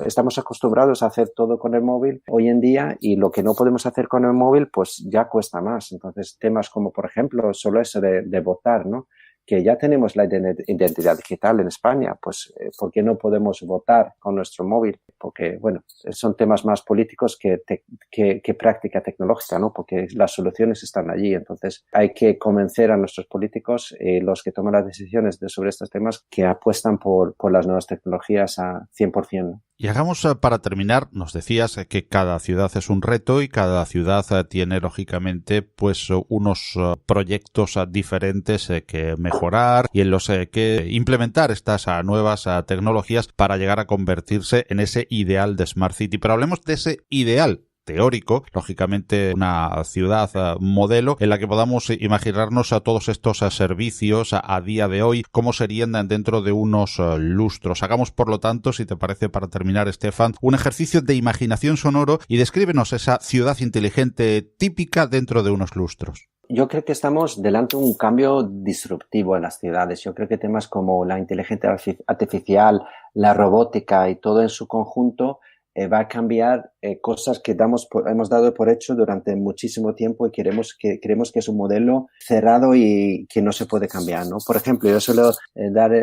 estamos acostumbrados a hacer todo con el móvil hoy en día, y lo que no podemos hacer con el móvil pues ya cuesta más. Entonces temas como por ejemplo solo eso de votar, ¿no? Que ya tenemos la identidad digital en España, pues ¿por qué no podemos votar con nuestro móvil? Porque, bueno, son temas más políticos que práctica tecnológica, ¿no? Porque las soluciones están allí. Entonces hay que convencer a nuestros políticos, los que toman las decisiones sobre estos temas, que apuestan por las nuevas tecnologías a 100%. Y hagamos, para terminar, nos decías que cada ciudad es un reto y cada ciudad tiene, lógicamente, pues unos proyectos diferentes que mejorar y en los que implementar estas nuevas tecnologías para llegar a convertirse en ese ideal de Smart City. Pero hablemos de ese ideal teórico, lógicamente una ciudad modelo en la que podamos imaginarnos a todos estos servicios a día de hoy, cómo serían dentro de unos lustros. Hagamos, por lo tanto, si te parece, para terminar, Estefan, un ejercicio de imaginación sonoro y descríbenos esa ciudad inteligente típica dentro de unos lustros. Yo creo que estamos delante de un cambio disruptivo en las ciudades. Yo creo que temas como la inteligencia artificial, la robótica y todo en su conjunto va a cambiar cosas que hemos dado por hecho durante muchísimo tiempo, y creemos que es un modelo cerrado y que no se puede cambiar, ¿no? Por ejemplo, yo suelo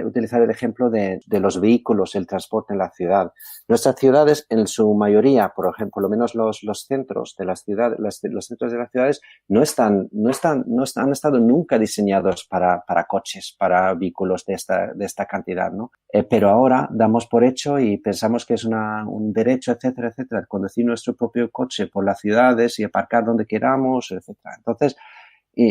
utilizar el ejemplo de los vehículos, el transporte en la ciudad. Nuestras ciudades, en su mayoría, por ejemplo, por lo menos los centros de las ciudades, los centros de las ciudades no han estado nunca diseñados para coches, para vehículos de esta cantidad, ¿no? Pero ahora damos por hecho y pensamos que es un derecho, etcétera, etcétera, conducir nuestro propio coche por las ciudades y aparcar donde queramos, etcétera. Entonces,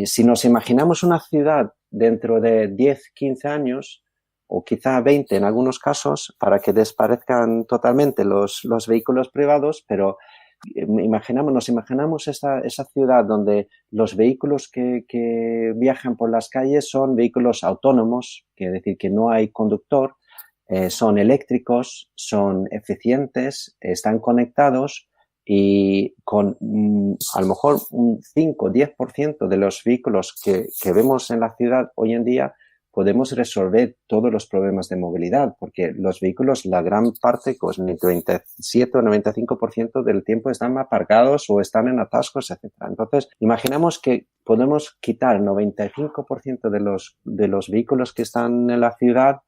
si nos imaginamos una ciudad dentro de 10, 15 años, o quizá 20 en algunos casos, para que desaparezcan totalmente los vehículos privados, pero nos imaginamos esa ciudad donde los vehículos que viajan por las calles son vehículos autónomos, que es decir, que no hay conductor, son eléctricos, son eficientes, están conectados, y con a lo mejor un 5 o 10% de los vehículos que vemos en la ciudad hoy en día podemos resolver todos los problemas de movilidad, porque los vehículos, la gran parte, pues 97 o 95% del tiempo están aparcados o están en atascos, etcétera. Entonces, imaginamos que podemos quitar el 95% de los vehículos que están en la ciudad,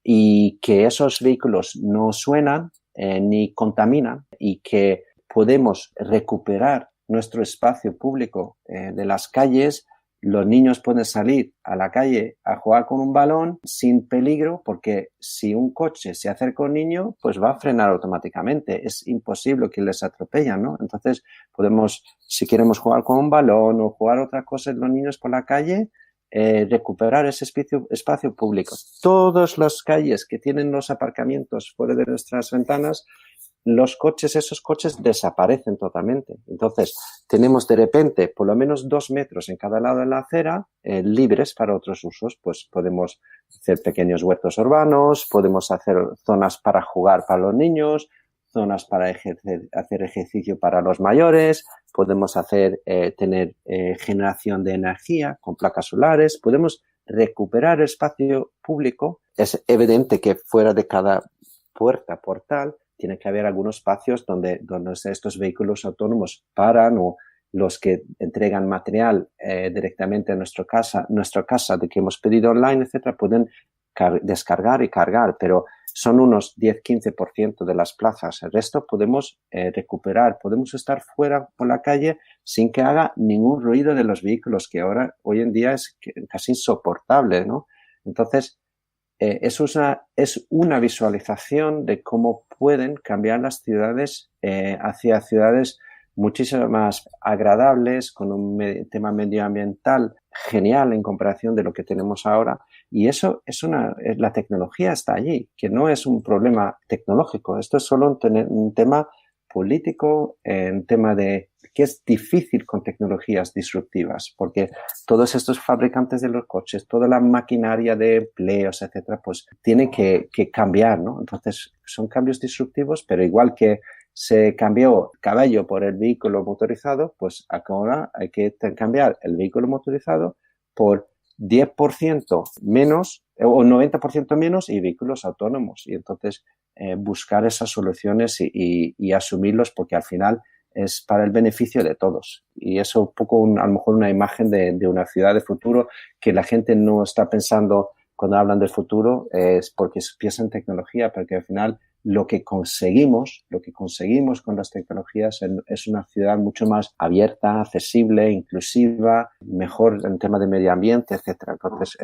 y que esos vehículos no suenan ni contaminan, y que podemos recuperar nuestro espacio público de las calles. Los niños pueden salir a la calle a jugar con un balón sin peligro, porque si un coche se acerca a un niño, pues va a frenar automáticamente. Es imposible que les atropellan, ¿no? Entonces podemos, si queremos jugar con un balón o jugar otra cosa, los niños por la calle, recuperar ese espacio público. Todas las calles que tienen los aparcamientos fuera de nuestras ventanas, esos coches desaparecen totalmente. Entonces, tenemos de repente por lo menos 2 metros en cada lado de la acera libres para otros usos. Pues podemos hacer pequeños huertos urbanos, podemos hacer zonas para jugar para los niños, zonas para hacer ejercicio para los mayores, podemos tener generación de energía con placas solares, podemos recuperar el espacio público. Es evidente que fuera de cada portal, tiene que haber algunos espacios donde estos vehículos autónomos paran, o los que entregan material directamente a nuestra casa de que hemos pedido online, etcétera, pueden descargar y cargar, pero son unos 10-15% de las plazas. El resto podemos recuperar, podemos estar fuera por la calle sin que haga ningún ruido de los vehículos, que hoy en día es casi insoportable, ¿no? Entonces, es una visualización de cómo pueden cambiar las ciudades hacia ciudades muchísimo más agradables, con un tema medioambiental genial en comparación de lo que tenemos ahora. Y eso la tecnología está allí, que no es un problema tecnológico. Esto es solo un tema político, un tema de que es difícil con tecnologías disruptivas, porque todos estos fabricantes de los coches, toda la maquinaria de empleos, etcétera, pues tiene que cambiar, ¿no? Entonces, son cambios disruptivos, pero igual que se cambió caballo por el vehículo motorizado, pues ahora hay que cambiar el vehículo motorizado por 10% menos o 90% menos y vehículos autónomos. Y entonces buscar esas soluciones y asumirlos, porque al final es para el beneficio de todos. Y eso un poco, a lo mejor, una imagen de una ciudad de futuro que la gente no está pensando cuando hablan del futuro, es porque piensa en tecnología, porque al final lo que conseguimos con las tecnologías es una ciudad mucho más abierta, accesible, inclusiva, mejor en tema de medio ambiente, etcétera. Entonces,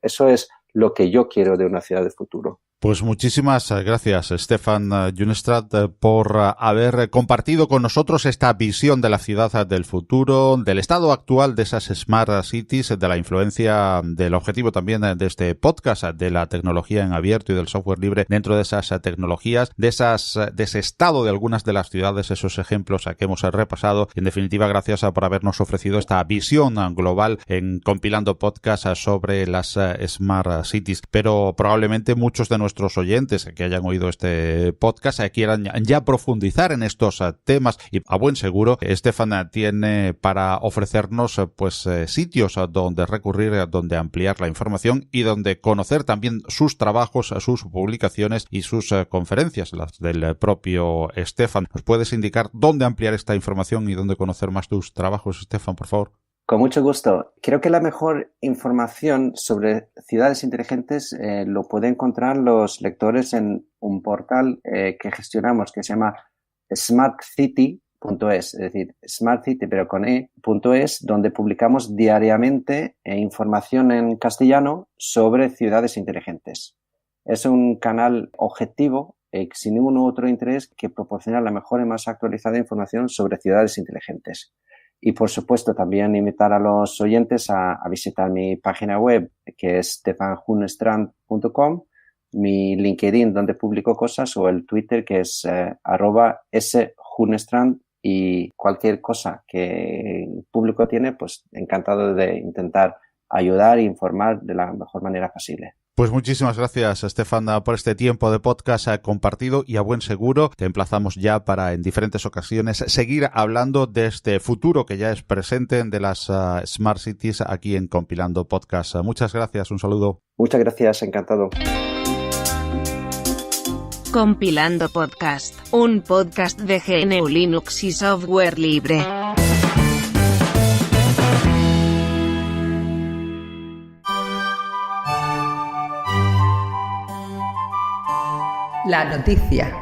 eso es lo que yo quiero de una ciudad de futuro. Pues muchísimas gracias, Stefan Junestrat, por haber compartido con nosotros esta visión de la ciudad del futuro, del estado actual de esas Smart Cities, de la influencia, del objetivo también de este podcast, de la tecnología en abierto y del software libre dentro de esas tecnologías, de ese estado de algunas de las ciudades, esos ejemplos que hemos repasado. En definitiva, gracias por habernos ofrecido esta visión global en Compilando Podcast sobre las Smart Cities. Pero probablemente muchos de nuestros oyentes que hayan oído este podcast quieran ya profundizar en estos temas, y a buen seguro Stefan tiene para ofrecernos sitios donde recurrir, donde ampliar la información y donde conocer también sus trabajos, sus publicaciones y sus conferencias, las del propio Stefan. ¿Nos puedes indicar dónde ampliar esta información y dónde conocer más tus trabajos, Stefan, por favor? Con mucho gusto. Creo que la mejor información sobre ciudades inteligentes lo pueden encontrar los lectores en un portal que gestionamos, que se llama smartcity.es, es decir, smartcity pero con e.es, donde publicamos diariamente información en castellano sobre ciudades inteligentes. Es un canal objetivo, sin ningún otro interés, que proporciona la mejor y más actualizada información sobre ciudades inteligentes. Y, por supuesto, también invitar a los oyentes a visitar mi página web, que es stefanhunestrand.com, mi LinkedIn, donde publico cosas, o el Twitter, que es @shunestrand, y cualquier cosa que el público tiene, pues encantado de intentar ayudar e informar de la mejor manera posible. Pues muchísimas gracias, Stefan, por este tiempo de podcast compartido, y a buen seguro te emplazamos ya para en diferentes ocasiones seguir hablando de este futuro que ya es presente de las Smart Cities aquí en Compilando Podcast. Muchas gracias, un saludo. Muchas gracias, encantado. Compilando Podcast, un podcast de GNU Linux y software libre. La noticia.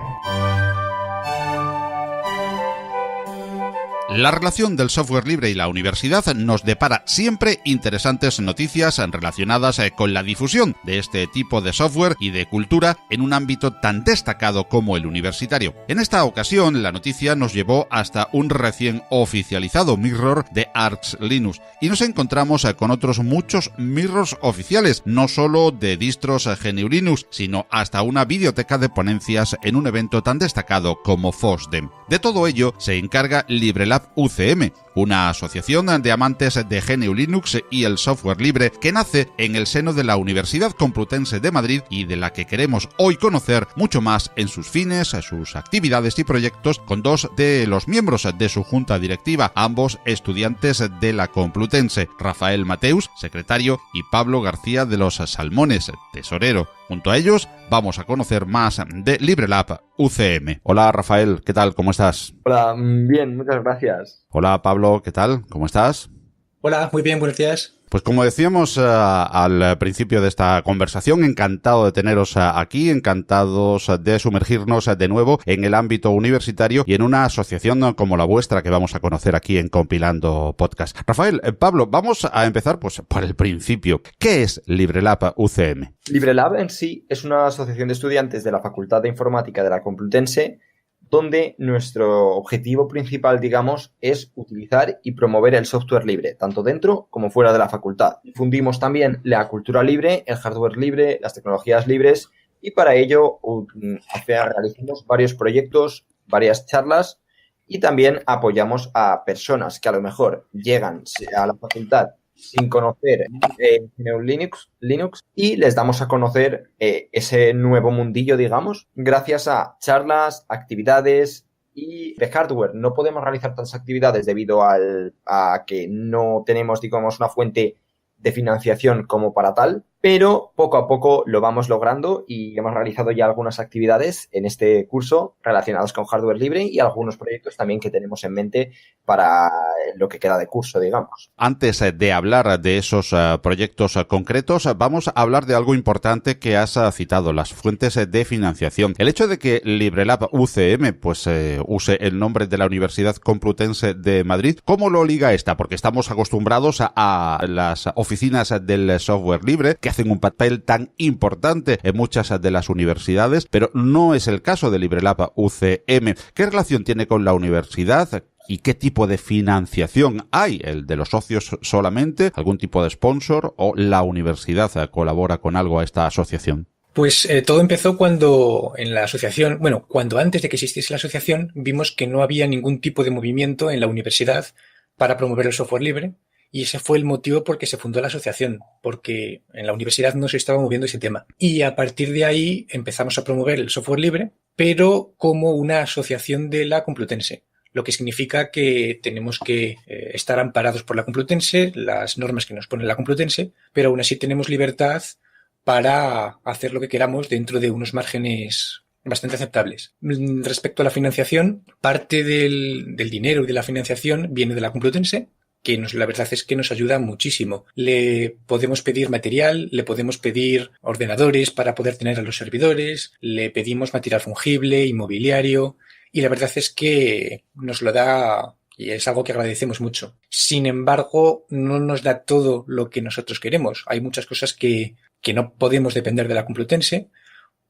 La relación del software libre y la universidad nos depara siempre interesantes noticias relacionadas con la difusión de este tipo de software y de cultura en un ámbito tan destacado como el universitario. En esta ocasión, la noticia nos llevó hasta un recién oficializado mirror de Arch Linux, y nos encontramos con otros muchos mirrors oficiales, no solo de distros GNU Linux, sino hasta una biblioteca de ponencias en un evento tan destacado como FOSDEM. De todo ello se encarga LibreLab UCM, una asociación de amantes de GNU Linux y el software libre que nace en el seno de la Universidad Complutense de Madrid, y de la que queremos hoy conocer mucho más en sus fines, sus actividades y proyectos, con dos de los miembros de su junta directiva, ambos estudiantes de la Complutense, Rafael Mateus, secretario, y Pablo García de los Salmones, tesorero. Junto a ellos vamos a conocer más de LibreLab UCM. Hola Rafael, ¿qué tal? ¿Cómo estás? Hola, bien, muchas gracias. Hola Pablo, ¿qué tal? ¿Cómo estás? Hola, muy bien, buenos días. Pues como decíamos al principio de esta conversación, encantado de teneros aquí, encantados de sumergirnos de nuevo en el ámbito universitario y en una asociación como la vuestra que vamos a conocer aquí en Compilando Podcast. Rafael, Pablo, vamos a empezar pues por el principio. ¿Qué es LibreLab UCM? LibreLab en sí es una asociación de estudiantes de la Facultad de Informática de la Complutense, donde nuestro objetivo principal, digamos, es utilizar y promover el software libre, tanto dentro como fuera de la facultad. Difundimos también la cultura libre, el hardware libre, las tecnologías libres, y para ello realizamos varios proyectos, varias charlas, y también apoyamos a personas que a lo mejor llegan a la facultad sin conocer GNU Linux y les damos a conocer ese nuevo mundillo, digamos, gracias a charlas, actividades y de hardware. No podemos realizar tantas actividades debido a que no tenemos, digamos, una fuente de financiación como para tal, pero poco a poco lo vamos logrando y hemos realizado ya algunas actividades en este curso relacionadas con hardware libre y algunos proyectos también que tenemos en mente para lo que queda de curso, digamos. Antes de hablar de esos proyectos concretos, vamos a hablar de algo importante que has citado, las fuentes de financiación. El hecho de que LibreLab UCM pues use el nombre de la Universidad Complutense de Madrid, ¿cómo lo liga esta? Porque estamos acostumbrados a las oficinas del software libre que hacen un papel tan importante en muchas de las universidades, pero no es el caso de LibreLab UCM. ¿Qué relación tiene con la universidad? ¿Y qué tipo de financiación hay? ¿El de los socios solamente? ¿Algún tipo de sponsor? ¿O la universidad colabora con algo a esta asociación? Pues todo empezó cuando en la asociación, cuando antes de que existiese la asociación, vimos que no había ningún tipo de movimiento en la universidad para promover el software libre. Y ese fue el motivo por que se fundó la asociación, porque en la universidad no se estaba moviendo ese tema. Y a partir de ahí empezamos a promover el software libre, pero como una asociación de la Complutense, lo que significa que tenemos que estar amparados por la Complutense, las normas que nos pone la Complutense, pero aún así tenemos libertad para hacer lo que queramos dentro de unos márgenes bastante aceptables. Respecto a la financiación, parte del dinero y de la financiación viene de la Complutense, que la verdad es que nos ayuda muchísimo. Le podemos pedir material, le podemos pedir ordenadores para poder tener a los servidores, le pedimos material fungible, inmobiliario, y la verdad es que nos lo da y es algo que agradecemos mucho. Sin embargo, no nos da todo lo que nosotros queremos. Hay muchas cosas que no podemos depender de la Complutense,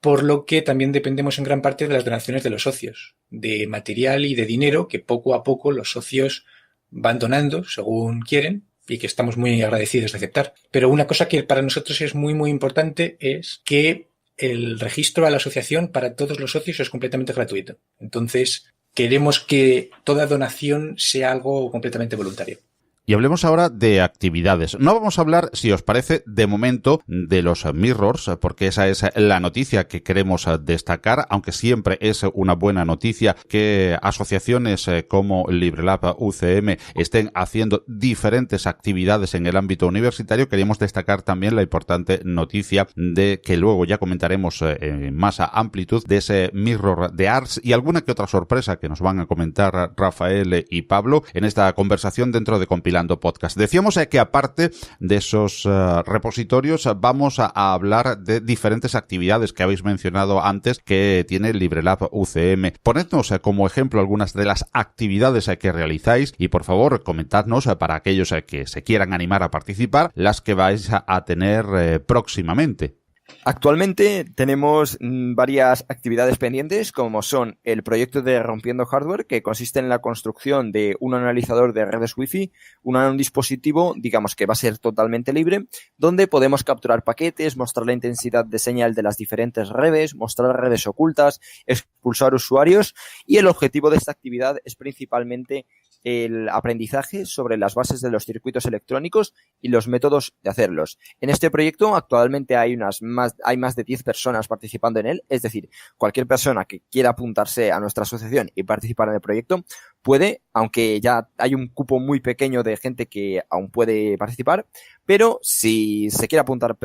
por lo que también dependemos en gran parte de las donaciones de los socios, de material y de dinero que poco a poco los socios van donando según quieren y que estamos muy agradecidos de aceptar. Pero una cosa que para nosotros es muy, muy importante es que el registro a la asociación para todos los socios es completamente gratuito. Entonces, queremos que toda donación sea algo completamente voluntario. Y hablemos ahora de actividades. No vamos a hablar, si os parece, de momento de los mirrors, porque esa es la noticia que queremos destacar, aunque siempre es una buena noticia que asociaciones como LibreLab UCM estén haciendo diferentes actividades en el ámbito universitario. Queríamos destacar también la importante noticia de que luego ya comentaremos en más amplitud de ese mirror de Arts y alguna que otra sorpresa que nos van a comentar Rafael y Pablo en esta conversación dentro de Compilando Podcast. Decíamos que aparte de esos repositorios vamos a hablar de diferentes actividades que habéis mencionado antes que tiene LibreLab UCM. Ponednos como ejemplo algunas de las actividades que realizáis y por favor comentadnos para aquellos que se quieran animar a participar las que vais a tener próximamente. Actualmente tenemos varias actividades pendientes, como son el proyecto de Rompiendo Hardware, que consiste en la construcción de un analizador de redes Wi-Fi, un dispositivo, digamos, que va a ser totalmente libre, donde podemos capturar paquetes, mostrar la intensidad de señal de las diferentes redes, mostrar redes ocultas, expulsar usuarios, y el objetivo de esta actividad es principalmente el aprendizaje sobre las bases de los circuitos electrónicos y los métodos de hacerlos. En este proyecto actualmente hay más de 10 personas participando en él, es decir, cualquier persona que quiera apuntarse a nuestra asociación y participar en el proyecto puede, aunque ya hay un cupo muy pequeño de gente que aún puede participar, pero si se quiere apuntar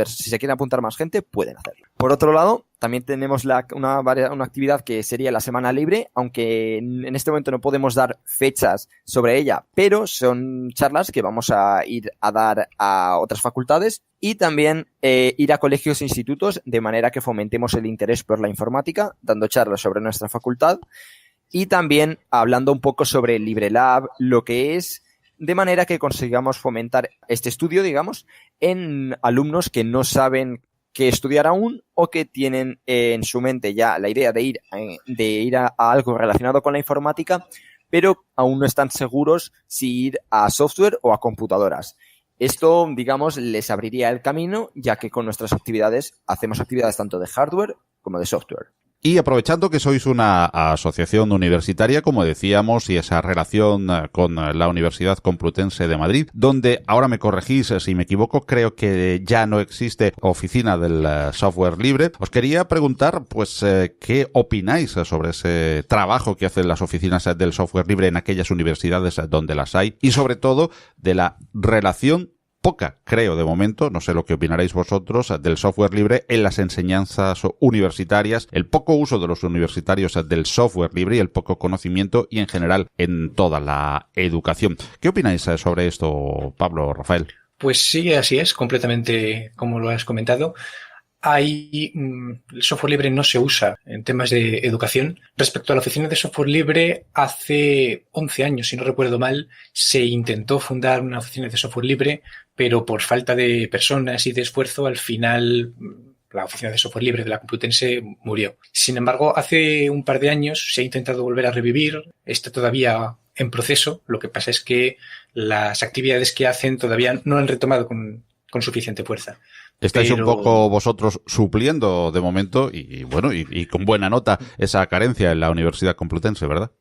más gente, pueden hacerlo. Por otro lado, también tenemos una actividad que sería la Semana Libre, aunque en este momento no podemos dar fechas sobre ella, pero son charlas que vamos a ir a dar a otras facultades y también ir a colegios e institutos de manera que fomentemos el interés por la informática, dando charlas sobre nuestra facultad y también hablando un poco sobre el LibreLab, lo que es, de manera que consigamos fomentar este estudio, digamos, en alumnos que no saben qué estudiar aún o que tienen en su mente ya la idea de ir a algo relacionado con la informática, pero aún no están seguros si ir a software o a computadoras. Esto, digamos, les abriría el camino, ya que con nuestras actividades hacemos actividades tanto de hardware como de software. Y aprovechando que sois una asociación universitaria, como decíamos, y esa relación con la Universidad Complutense de Madrid, donde, ahora me corregís si me equivoco, creo que ya no existe oficina del software libre, os quería preguntar, pues, ¿qué opináis sobre ese trabajo que hacen las oficinas del software libre en aquellas universidades donde las hay? Y sobre todo, de la relación poca, creo, de momento, no sé lo que opinaréis vosotros, del software libre en las enseñanzas universitarias, el poco uso de los universitarios del software libre y el poco conocimiento y en general en toda la educación. ¿Qué opináis sobre esto, Pablo, Rafael? Pues sí, así es, completamente como lo has comentado. El software libre no se usa en temas de educación. Respecto a la oficina de software libre, hace 11 años, si no recuerdo mal, se intentó fundar una oficina de software libre, pero por falta de personas y de esfuerzo, al final la oficina de software libre de la Complutense murió. Sin embargo, hace un par de años se ha intentado volver a revivir, está todavía en proceso. Lo que pasa es que las actividades que hacen todavía no han retomado con suficiente fuerza. Estáis un poco vosotros supliendo de momento y bueno, y con buena nota esa carencia en la Universidad Complutense, ¿verdad?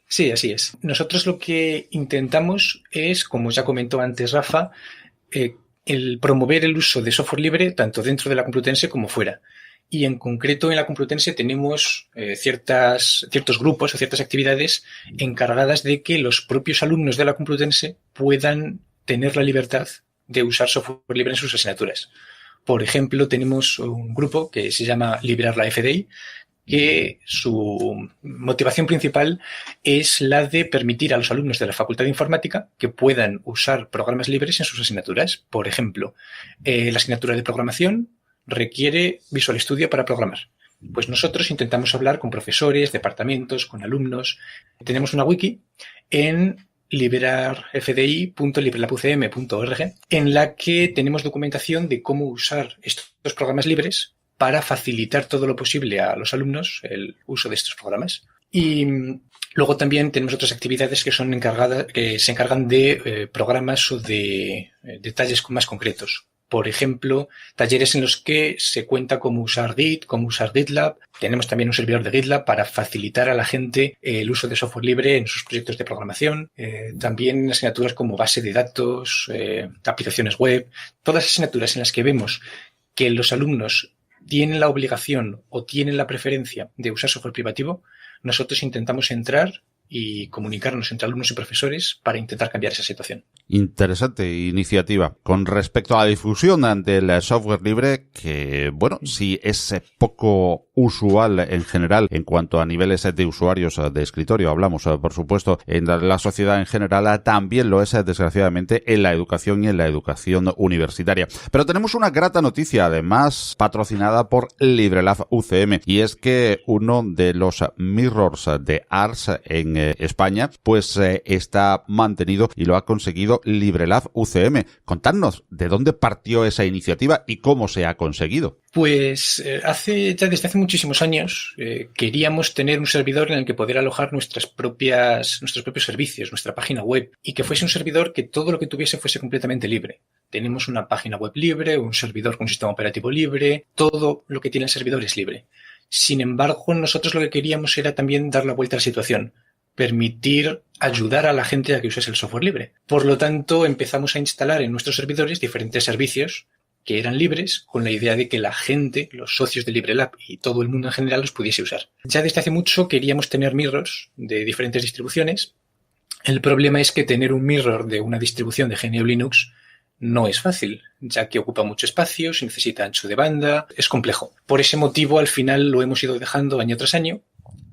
Sí, así es. Nosotros lo que intentamos es, como ya comentó antes Rafa, el promover el uso de software libre tanto dentro de la Complutense como fuera. Y en concreto en la Complutense tenemos ciertos grupos o ciertas actividades encargadas de que los propios alumnos de la Complutense puedan tener la libertad de usar software libre en sus asignaturas. Por ejemplo, tenemos un grupo que se llama Liberar la FDI, que su motivación principal es la de permitir a los alumnos de la Facultad de Informática que puedan usar programas libres en sus asignaturas. Por ejemplo, la asignatura de programación requiere Visual Studio para programar. Pues nosotros intentamos hablar con profesores, departamentos, con alumnos. Tenemos una wiki en liberarfdi.librelabucm.org en la que tenemos documentación de cómo usar estos programas libres para facilitar todo lo posible a los alumnos el uso de estos programas. Y luego también tenemos otras actividades que se encargan de programas o de detalles más concretos. Por ejemplo, talleres en los que se cuenta cómo usar Git, cómo usar GitLab. Tenemos también un servidor de GitLab para facilitar a la gente el uso de software libre en sus proyectos de programación. También asignaturas como base de datos, aplicaciones web. Todas las asignaturas en las que vemos que los alumnos tienen la obligación o tienen la preferencia de usar software privativo, nosotros intentamos entrar y comunicarnos entre alumnos y profesores para intentar cambiar esa situación. Interesante iniciativa. Con respecto a la difusión del software libre, que, bueno, sí es poco usual en general en cuanto a niveles de usuarios de escritorio, hablamos, por supuesto, en la sociedad en general, también lo es, desgraciadamente, en la educación y en la educación universitaria. Pero tenemos una grata noticia, además, patrocinada por LibreLab UCM, y es que uno de los mirrors de ARS en España, pues está mantenido y lo ha conseguido LibreLab UCM. Contadnos de dónde partió esa iniciativa y cómo se ha conseguido. Pues desde hace muchísimos años queríamos tener un servidor en el que poder alojar nuestros propios servicios, nuestra página web, y que fuese un servidor que todo lo que tuviese fuese completamente libre. Tenemos una página web libre, un servidor con un sistema operativo libre, todo lo que tiene el servidor es libre. Sin embargo, nosotros lo que queríamos era también dar la vuelta a la situación, permitir ayudar a la gente a que usase el software libre. Por lo tanto, empezamos a instalar en nuestros servidores diferentes servicios que eran libres, con la idea de que la gente, los socios de LibreLab y todo el mundo en general los pudiese usar. Ya desde hace mucho queríamos tener mirrors de diferentes distribuciones. El problema es que tener un mirror de una distribución de GNU Linux no es fácil, ya que ocupa mucho espacio, se necesita ancho de banda, es complejo. Por ese motivo, al final lo hemos ido dejando año tras año.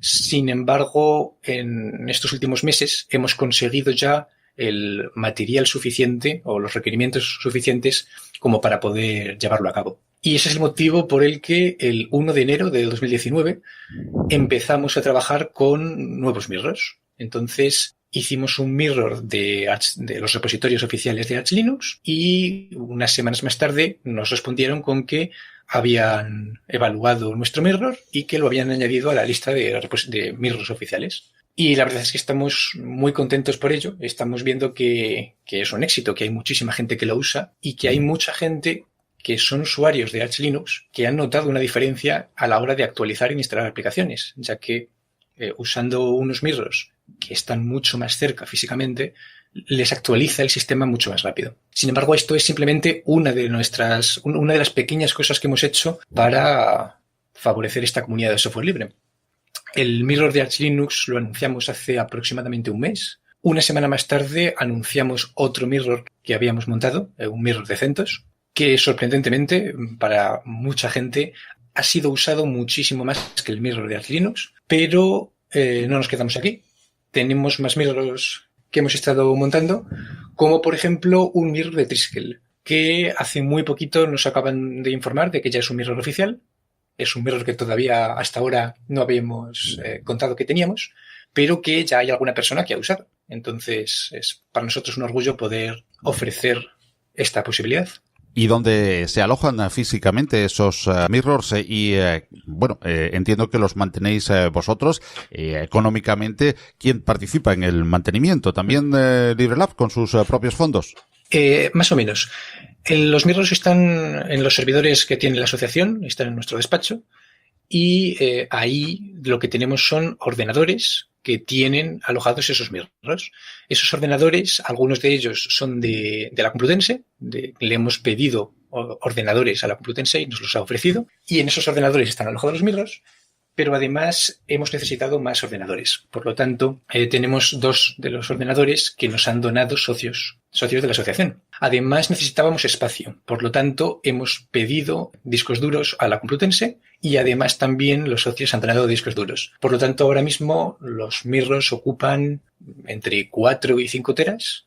Sin embargo, en estos últimos meses hemos conseguido ya el material suficiente o los requerimientos suficientes como para poder llevarlo a cabo. Y ese es el motivo por el que el 1 de enero de 2019 empezamos a trabajar con nuevos mirrors. Entonces hicimos un mirror de los repositorios oficiales de Arch Linux y unas semanas más tarde nos respondieron con que habían evaluado nuestro mirror y que lo habían añadido a la lista de mirrors oficiales. Y la verdad es que estamos muy contentos por ello. Estamos viendo que es un éxito, que hay muchísima gente que lo usa y que hay mucha gente que son usuarios de Arch Linux que han notado una diferencia a la hora de actualizar e instalar aplicaciones, ya que usando unos mirrors que están mucho más cerca físicamente, les actualiza el sistema mucho más rápido. Sin embargo, esto es simplemente una de las pequeñas cosas que hemos hecho para favorecer esta comunidad de software libre. El mirror de Arch Linux lo anunciamos hace aproximadamente un mes. Una semana más tarde anunciamos otro mirror que habíamos montado, un mirror de CentOS, que sorprendentemente para mucha gente ha sido usado muchísimo más que el mirror de Arch Linux, pero no nos quedamos aquí. Tenemos más mirrors que hemos estado montando, como por ejemplo un mirror de Triskel, que hace muy poquito nos acaban de informar de que ya es un mirror oficial. Es un mirror que todavía hasta ahora no habíamos contado que teníamos, pero que ya hay alguna persona que ha usado. Entonces es para nosotros un orgullo poder ofrecer esta posibilidad. ¿Y dónde se alojan físicamente esos mirrors? Entiendo que los mantenéis vosotros. Económicamente, ¿quién participa en el mantenimiento? ¿También LibreLab con sus propios fondos? Más o menos. Los mirrors están en los servidores que tiene la asociación, están en nuestro despacho, y ahí lo que tenemos son ordenadores que tienen alojados esos mirrors. Esos ordenadores, algunos de ellos son de la Complutense, le hemos pedido ordenadores a la Complutense y nos los ha ofrecido, y en esos ordenadores están alojados los mirrors, pero además hemos necesitado más ordenadores. Por lo tanto, tenemos 2 de los ordenadores que nos han donado socios de la asociación. Además, necesitábamos espacio. Por lo tanto, hemos pedido discos duros a la Complutense y además también los socios han donado discos duros. Por lo tanto, ahora mismo los mirrors ocupan entre 4 y 5 teras,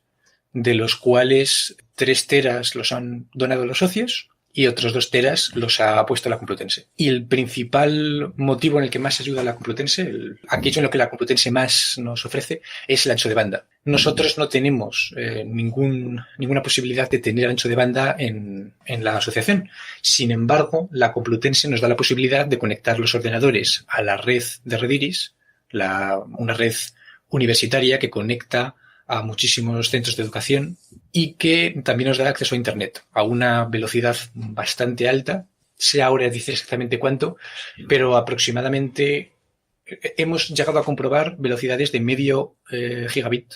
de los cuales 3 teras los han donado los socios y otros 2 teras los ha puesto la Complutense. Y el principal motivo en el que más ayuda la Complutense, aquello en lo que la Complutense más nos ofrece, es el ancho de banda. Nosotros no tenemos ninguna posibilidad de tener ancho de banda en la asociación. Sin embargo, la Complutense nos da la posibilidad de conectar los ordenadores a la red de Rediris, una red universitaria que conecta a muchísimos centros de educación y que también nos da acceso a Internet a una velocidad bastante alta. Sé ahora decir exactamente cuánto, pero aproximadamente hemos llegado a comprobar velocidades de medio gigabit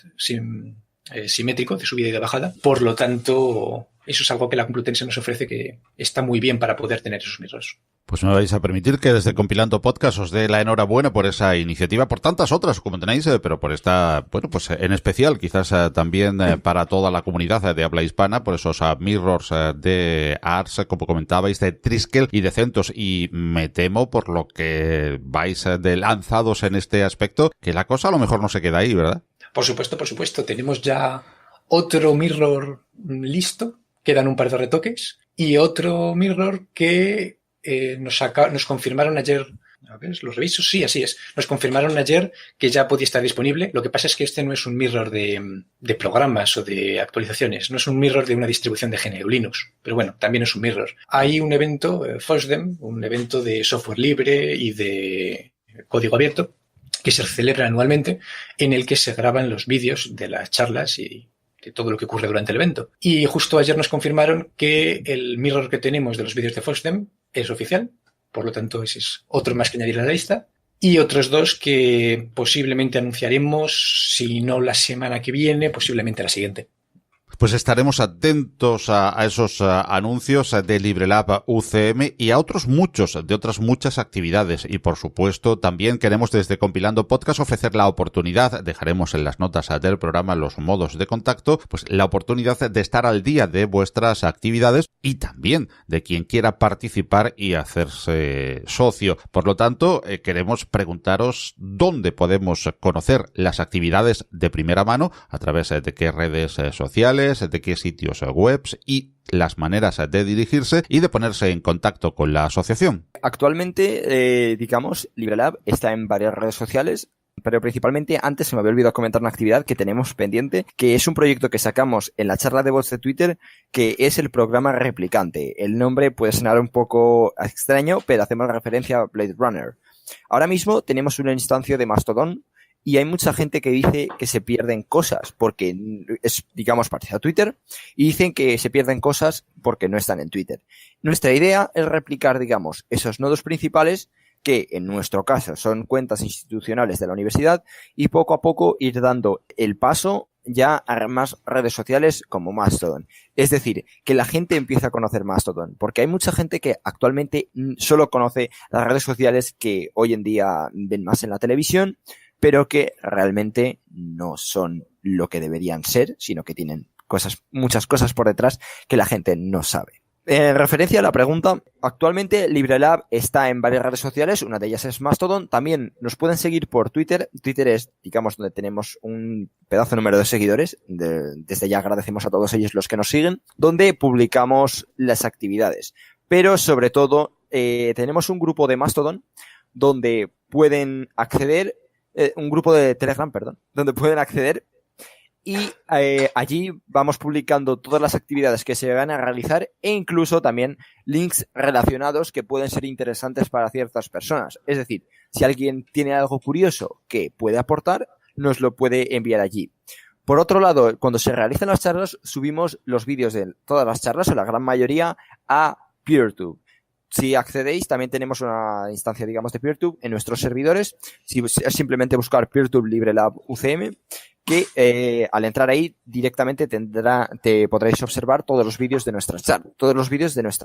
simétrico de subida y de bajada. Por lo tanto, eso es algo que la Complutense nos ofrece que está muy bien para poder tener esos mirrors. Pues me vais a permitir que desde Compilando Podcast os dé la enhorabuena por esa iniciativa, por tantas otras como tenéis, pero por esta, bueno, pues en especial quizás también para toda la comunidad de habla hispana, por esos mirrors de Arch, como comentabais, de Triskel y de CentOS. Y me temo, por lo que vais de lanzados en este aspecto, que la cosa a lo mejor no se queda ahí, ¿verdad? Por supuesto. Tenemos ya otro mirror listo, quedan un par de retoques, y otro mirror que nos confirmaron ayer. A ver, ¿lo reviso? Sí, así es. Nos confirmaron ayer que ya podía estar disponible. Lo que pasa es que este no es un mirror de programas o de actualizaciones. No es un mirror de una distribución de GNU Linux. Pero bueno, también es un mirror. Hay un evento, FOSDEM, un evento de software libre y de código abierto, que se celebra anualmente, en el que se graban los vídeos de las charlas y de todo lo que ocurre durante el evento. Y justo ayer nos confirmaron que el mirror que tenemos de los vídeos de FOSDEM es oficial, por lo tanto ese es otro más que añadir a la lista, y otros 2 que posiblemente anunciaremos, si no la semana que viene, posiblemente la siguiente. Pues estaremos atentos a esos anuncios de LibreLab UCM y a otros muchos, de otras muchas actividades. Y por supuesto, también queremos desde Compilando Podcast ofrecer la oportunidad, dejaremos en las notas del programa los modos de contacto, pues la oportunidad de estar al día de vuestras actividades y también de quien quiera participar y hacerse socio. Por lo tanto, queremos preguntaros dónde podemos conocer las actividades de primera mano, a través de qué redes sociales, de qué sitios web y las maneras de dirigirse y de ponerse en contacto con la asociación. Actualmente, LibreLab está en varias redes sociales, pero principalmente antes se me había olvidado comentar una actividad que tenemos pendiente, que es un proyecto que sacamos en la charla de bots de Twitter, que es el programa Replicante. El nombre puede sonar un poco extraño, pero hacemos referencia a Blade Runner. Ahora mismo tenemos una instancia de Mastodon, y hay mucha gente que dice que se pierden cosas porque es, parecido a Twitter, y dicen que se pierden cosas porque no están en Twitter. Nuestra idea es replicar, esos nodos principales, que en nuestro caso son cuentas institucionales de la universidad, y poco a poco ir dando el paso ya a más redes sociales como Mastodon. Es decir, que la gente empiece a conocer Mastodon, porque hay mucha gente que actualmente solo conoce las redes sociales que hoy en día ven más en la televisión, pero que realmente no son lo que deberían ser, sino que tienen muchas cosas por detrás que la gente no sabe. En referencia a la pregunta, actualmente LibreLab está en varias redes sociales, una de ellas es Mastodon. También nos pueden seguir por Twitter. Twitter es, donde tenemos un pedazo número de seguidores. Desde ya agradecemos a todos ellos los que nos siguen, donde publicamos las actividades. Pero sobre todo, tenemos un grupo de Mastodon donde pueden acceder, un grupo de Telegram, donde pueden acceder y allí vamos publicando todas las actividades que se van a realizar e incluso también links relacionados que pueden ser interesantes para ciertas personas. Es decir, si alguien tiene algo curioso que puede aportar, nos lo puede enviar allí. Por otro lado, cuando se realizan las charlas, subimos los vídeos de todas las charlas, o la gran mayoría, a PeerTube. Si accedéis, también tenemos una instancia, de PeerTube en nuestros servidores. Si es simplemente buscar PeerTube LibreLab UCM, que al entrar ahí directamente te podréis observar todos los vídeos de nuestras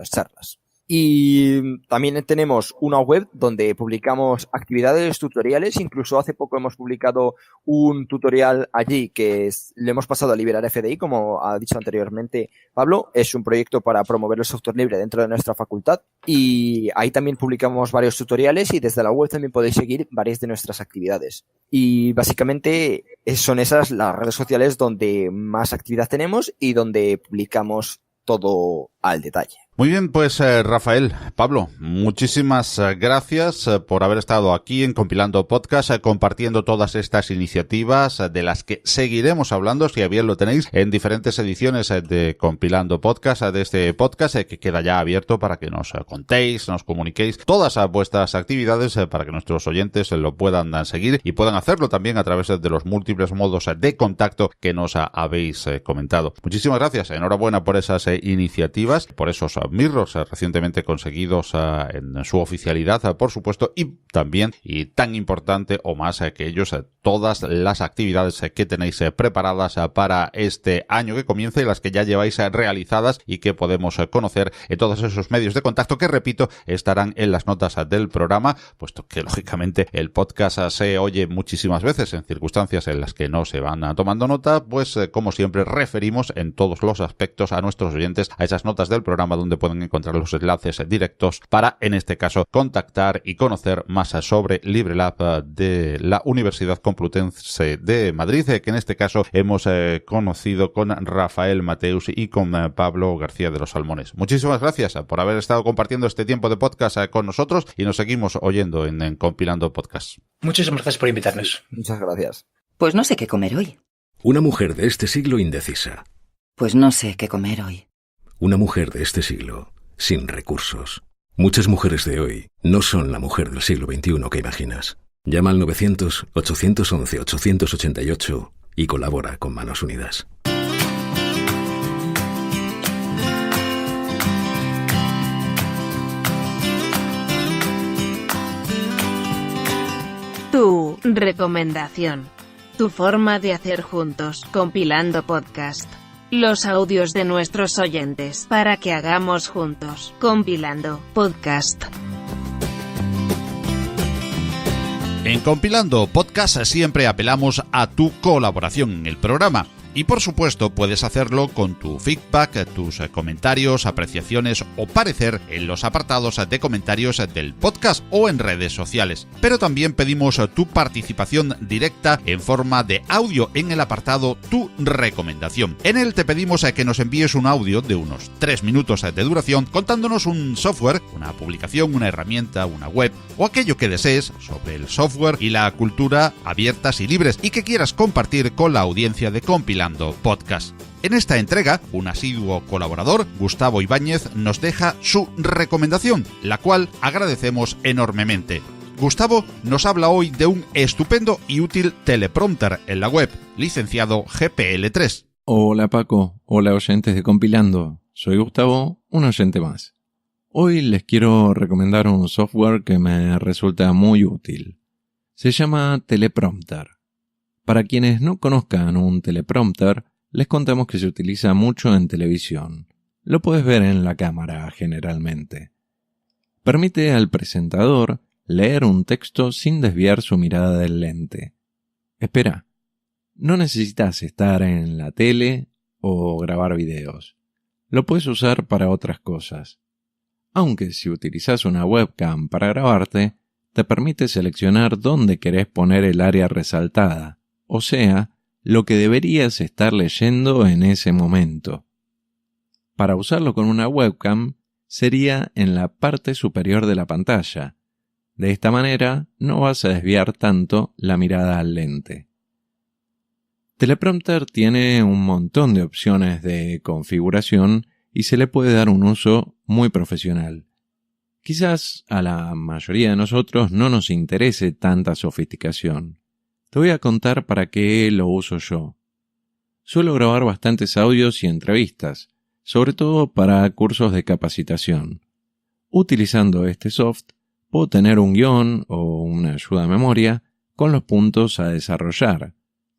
charlas. Y también tenemos una web donde publicamos actividades, tutoriales. Incluso hace poco hemos publicado un tutorial allí que le hemos pasado a Liberar FDI, como ha dicho anteriormente Pablo. Es un proyecto para promover el software libre dentro de nuestra facultad. Y ahí también publicamos varios tutoriales y desde la web también podéis seguir varias de nuestras actividades. Y básicamente son esas las redes sociales donde más actividad tenemos y donde publicamos todo al detalle. Muy bien, pues Rafael, Pablo, muchísimas gracias por haber estado aquí en Compilando Podcast, compartiendo todas estas iniciativas de las que seguiremos hablando, si a bien lo tenéis, en diferentes ediciones de Compilando Podcast, de este podcast que queda ya abierto para que nos contéis, nos comuniquéis todas vuestras actividades para que nuestros oyentes lo puedan seguir y puedan hacerlo también a través de los múltiples modos de contacto que nos habéis comentado. Muchísimas gracias, enhorabuena por esas iniciativas, por esos mirrors recientemente conseguidos en su oficialidad, por supuesto, y también, y tan importante o más que ellos, todas las actividades que tenéis preparadas para este año que comienza y las que ya lleváis realizadas y que podemos conocer en todos esos medios de contacto que, repito, estarán en las notas del programa, puesto que lógicamente el podcast se oye muchísimas veces en circunstancias en las que no se van tomando nota, pues como siempre referimos en todos los aspectos a nuestros oyentes a esas notas del programa donde pueden encontrar los enlaces directos para, en este caso, contactar y conocer más sobre LibreLab de la Universidad Complutense de Madrid, que en este caso hemos conocido con Rafael Mateus y con Pablo García de los Salmones. Muchísimas gracias por haber estado compartiendo este tiempo de podcast con nosotros y nos seguimos oyendo en Compilando Podcast. Muchísimas gracias por invitarnos. Muchas gracias. Pues no sé qué comer hoy. Una mujer de este siglo indecisa. Pues no sé qué comer hoy. Una mujer de este siglo sin recursos. Muchas mujeres de hoy no son la mujer del siglo XXI que imaginas. Llama al 900-811-888 y colabora con Manos Unidas. Tu recomendación. Tu forma de hacer juntos Compilando Podcast. los audios de nuestros oyentes, para que hagamos juntos Compilando Podcast. En Compilando Podcast siempre apelamos a tu colaboración en el programa. Y por supuesto puedes hacerlo con tu feedback, tus comentarios, apreciaciones o parecer en los apartados de comentarios del podcast o en redes sociales. Pero también pedimos tu participación directa en forma de audio en el apartado Tu Recomendación. En él te pedimos que nos envíes un audio de unos 3 minutos de duración contándonos un software, una publicación, una herramienta, una web o aquello que desees sobre el software y la cultura abiertas y libres y que quieras compartir con la audiencia de Compilando Podcast. En esta entrega, un asiduo colaborador, Gustavo Ibáñez, nos deja su recomendación, la cual agradecemos enormemente. Gustavo nos habla hoy de un estupendo y útil teleprompter en la web, licenciado GPL3. Hola Paco, hola oyentes de Compilando. Soy Gustavo, un oyente más. Hoy les quiero recomendar un software que me resulta muy útil. Se llama Teleprompter. Para quienes no conozcan un teleprompter, les contamos que se utiliza mucho en televisión. Lo puedes ver en la cámara generalmente. Permite al presentador leer un texto sin desviar su mirada del lente. Espera, no necesitas estar en la tele o grabar videos. Lo puedes usar para otras cosas. Aunque si utilizas una webcam para grabarte, te permite seleccionar dónde querés poner el área resaltada. O sea, lo que deberías estar leyendo en ese momento. Para usarlo con una webcam, sería en la parte superior de la pantalla. De esta manera, no vas a desviar tanto la mirada al lente. Teleprompter tiene un montón de opciones de configuración y se le puede dar un uso muy profesional. Quizás a la mayoría de nosotros no nos interese tanta sofisticación. Te voy a contar para qué lo uso yo. Suelo grabar bastantes audios y entrevistas, sobre todo para cursos de capacitación. Utilizando este soft, puedo tener un guión o una ayuda a memoria con los puntos a desarrollar.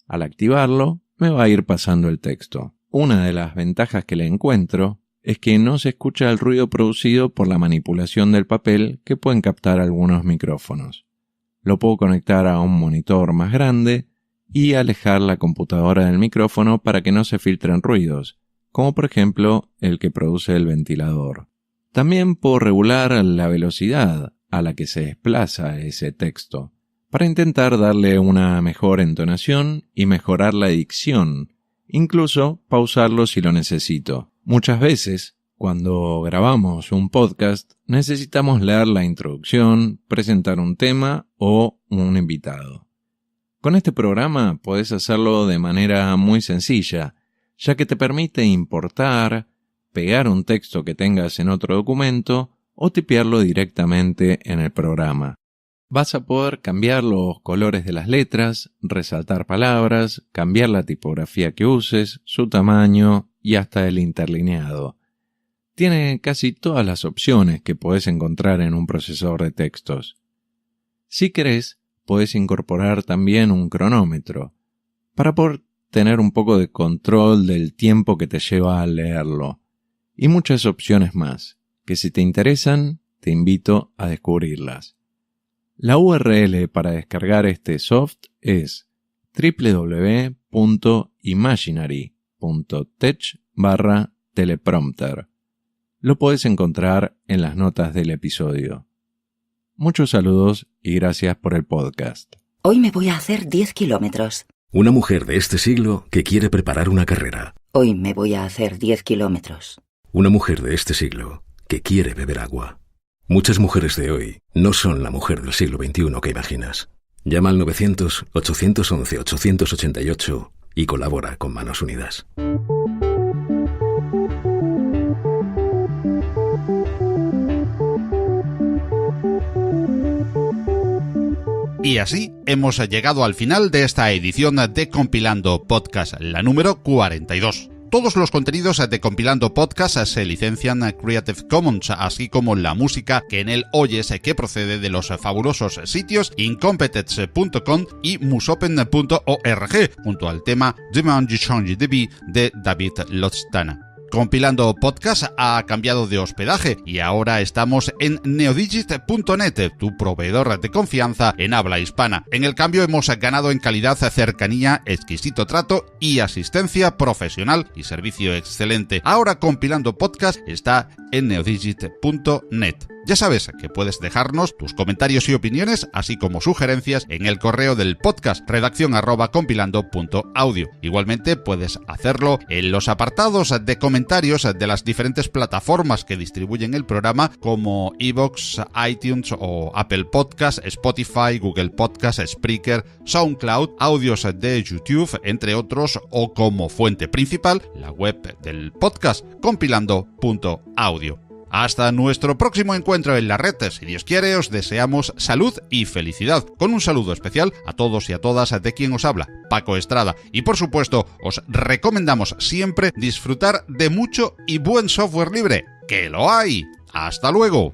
Al activarlo, me va a ir pasando el texto. Una de las ventajas que le encuentro es que no se escucha el ruido producido por la manipulación del papel que pueden captar algunos micrófonos. Lo puedo conectar a un monitor más grande y alejar la computadora del micrófono para que no se filtren ruidos, como por ejemplo el que produce el ventilador. También puedo regular la velocidad a la que se desplaza ese texto, para intentar darle una mejor entonación y mejorar la dicción, incluso pausarlo si lo necesito. Muchas veces, cuando grabamos un podcast, necesitamos leer la introducción, presentar un tema o un invitado. Con este programa podés hacerlo de manera muy sencilla, ya que te permite importar, pegar un texto que tengas en otro documento o tipearlo directamente en el programa. Vas a poder cambiar los colores de las letras, resaltar palabras, cambiar la tipografía que uses, su tamaño y hasta el interlineado. Tiene casi todas las opciones que podés encontrar en un procesador de textos. Si querés, podés incorporar también un cronómetro, para poder tener un poco de control del tiempo que te lleva a leerlo, y muchas opciones más, que si te interesan, te invito a descubrirlas. La URL para descargar este soft es www.imaginary.tech/teleprompter. Lo puedes encontrar en las notas del episodio. Muchos saludos y gracias por el podcast. Hoy me voy a hacer 10 kilómetros. Una mujer de este siglo que quiere preparar una carrera. Hoy me voy a hacer 10 kilómetros. Una mujer de este siglo que quiere beber agua. Muchas mujeres de hoy no son la mujer del siglo XXI que imaginas. Llama al 900-811-888 y colabora con Manos Unidas. Y así hemos llegado al final de esta edición de Compilando Podcast, la número 42. Todos los contenidos de Compilando Podcast se licencian Creative Commons, así como la música que en él oyes que procede de los fabulosos sitios incompetence.com y musopen.org, junto al tema Demand You Change the Bee de David Lostana. Compilando Podcast ha cambiado de hospedaje y ahora estamos en neodigit.net, tu proveedor de confianza en habla hispana. En el cambio hemos ganado en calidad, cercanía, exquisito trato y asistencia profesional y servicio excelente. Ahora Compilando Podcast está en neodigit.net. Ya sabes que puedes dejarnos tus comentarios y opiniones, así como sugerencias, en el correo del podcast redacción@compilando.audio. Igualmente puedes hacerlo en los apartados de comentarios de las diferentes plataformas que distribuyen el programa, como iVoox, iTunes o Apple Podcast, Spotify, Google Podcast, Spreaker, SoundCloud, audios de YouTube, entre otros, o como fuente principal, la web del podcast compilando.audio. Hasta nuestro próximo encuentro en la red, si Dios quiere, os deseamos salud y felicidad, con un saludo especial a todos y a todas de quien os habla, Paco Estrada, y por supuesto os recomendamos siempre disfrutar de mucho y buen software libre, ¡que lo hay! ¡Hasta luego!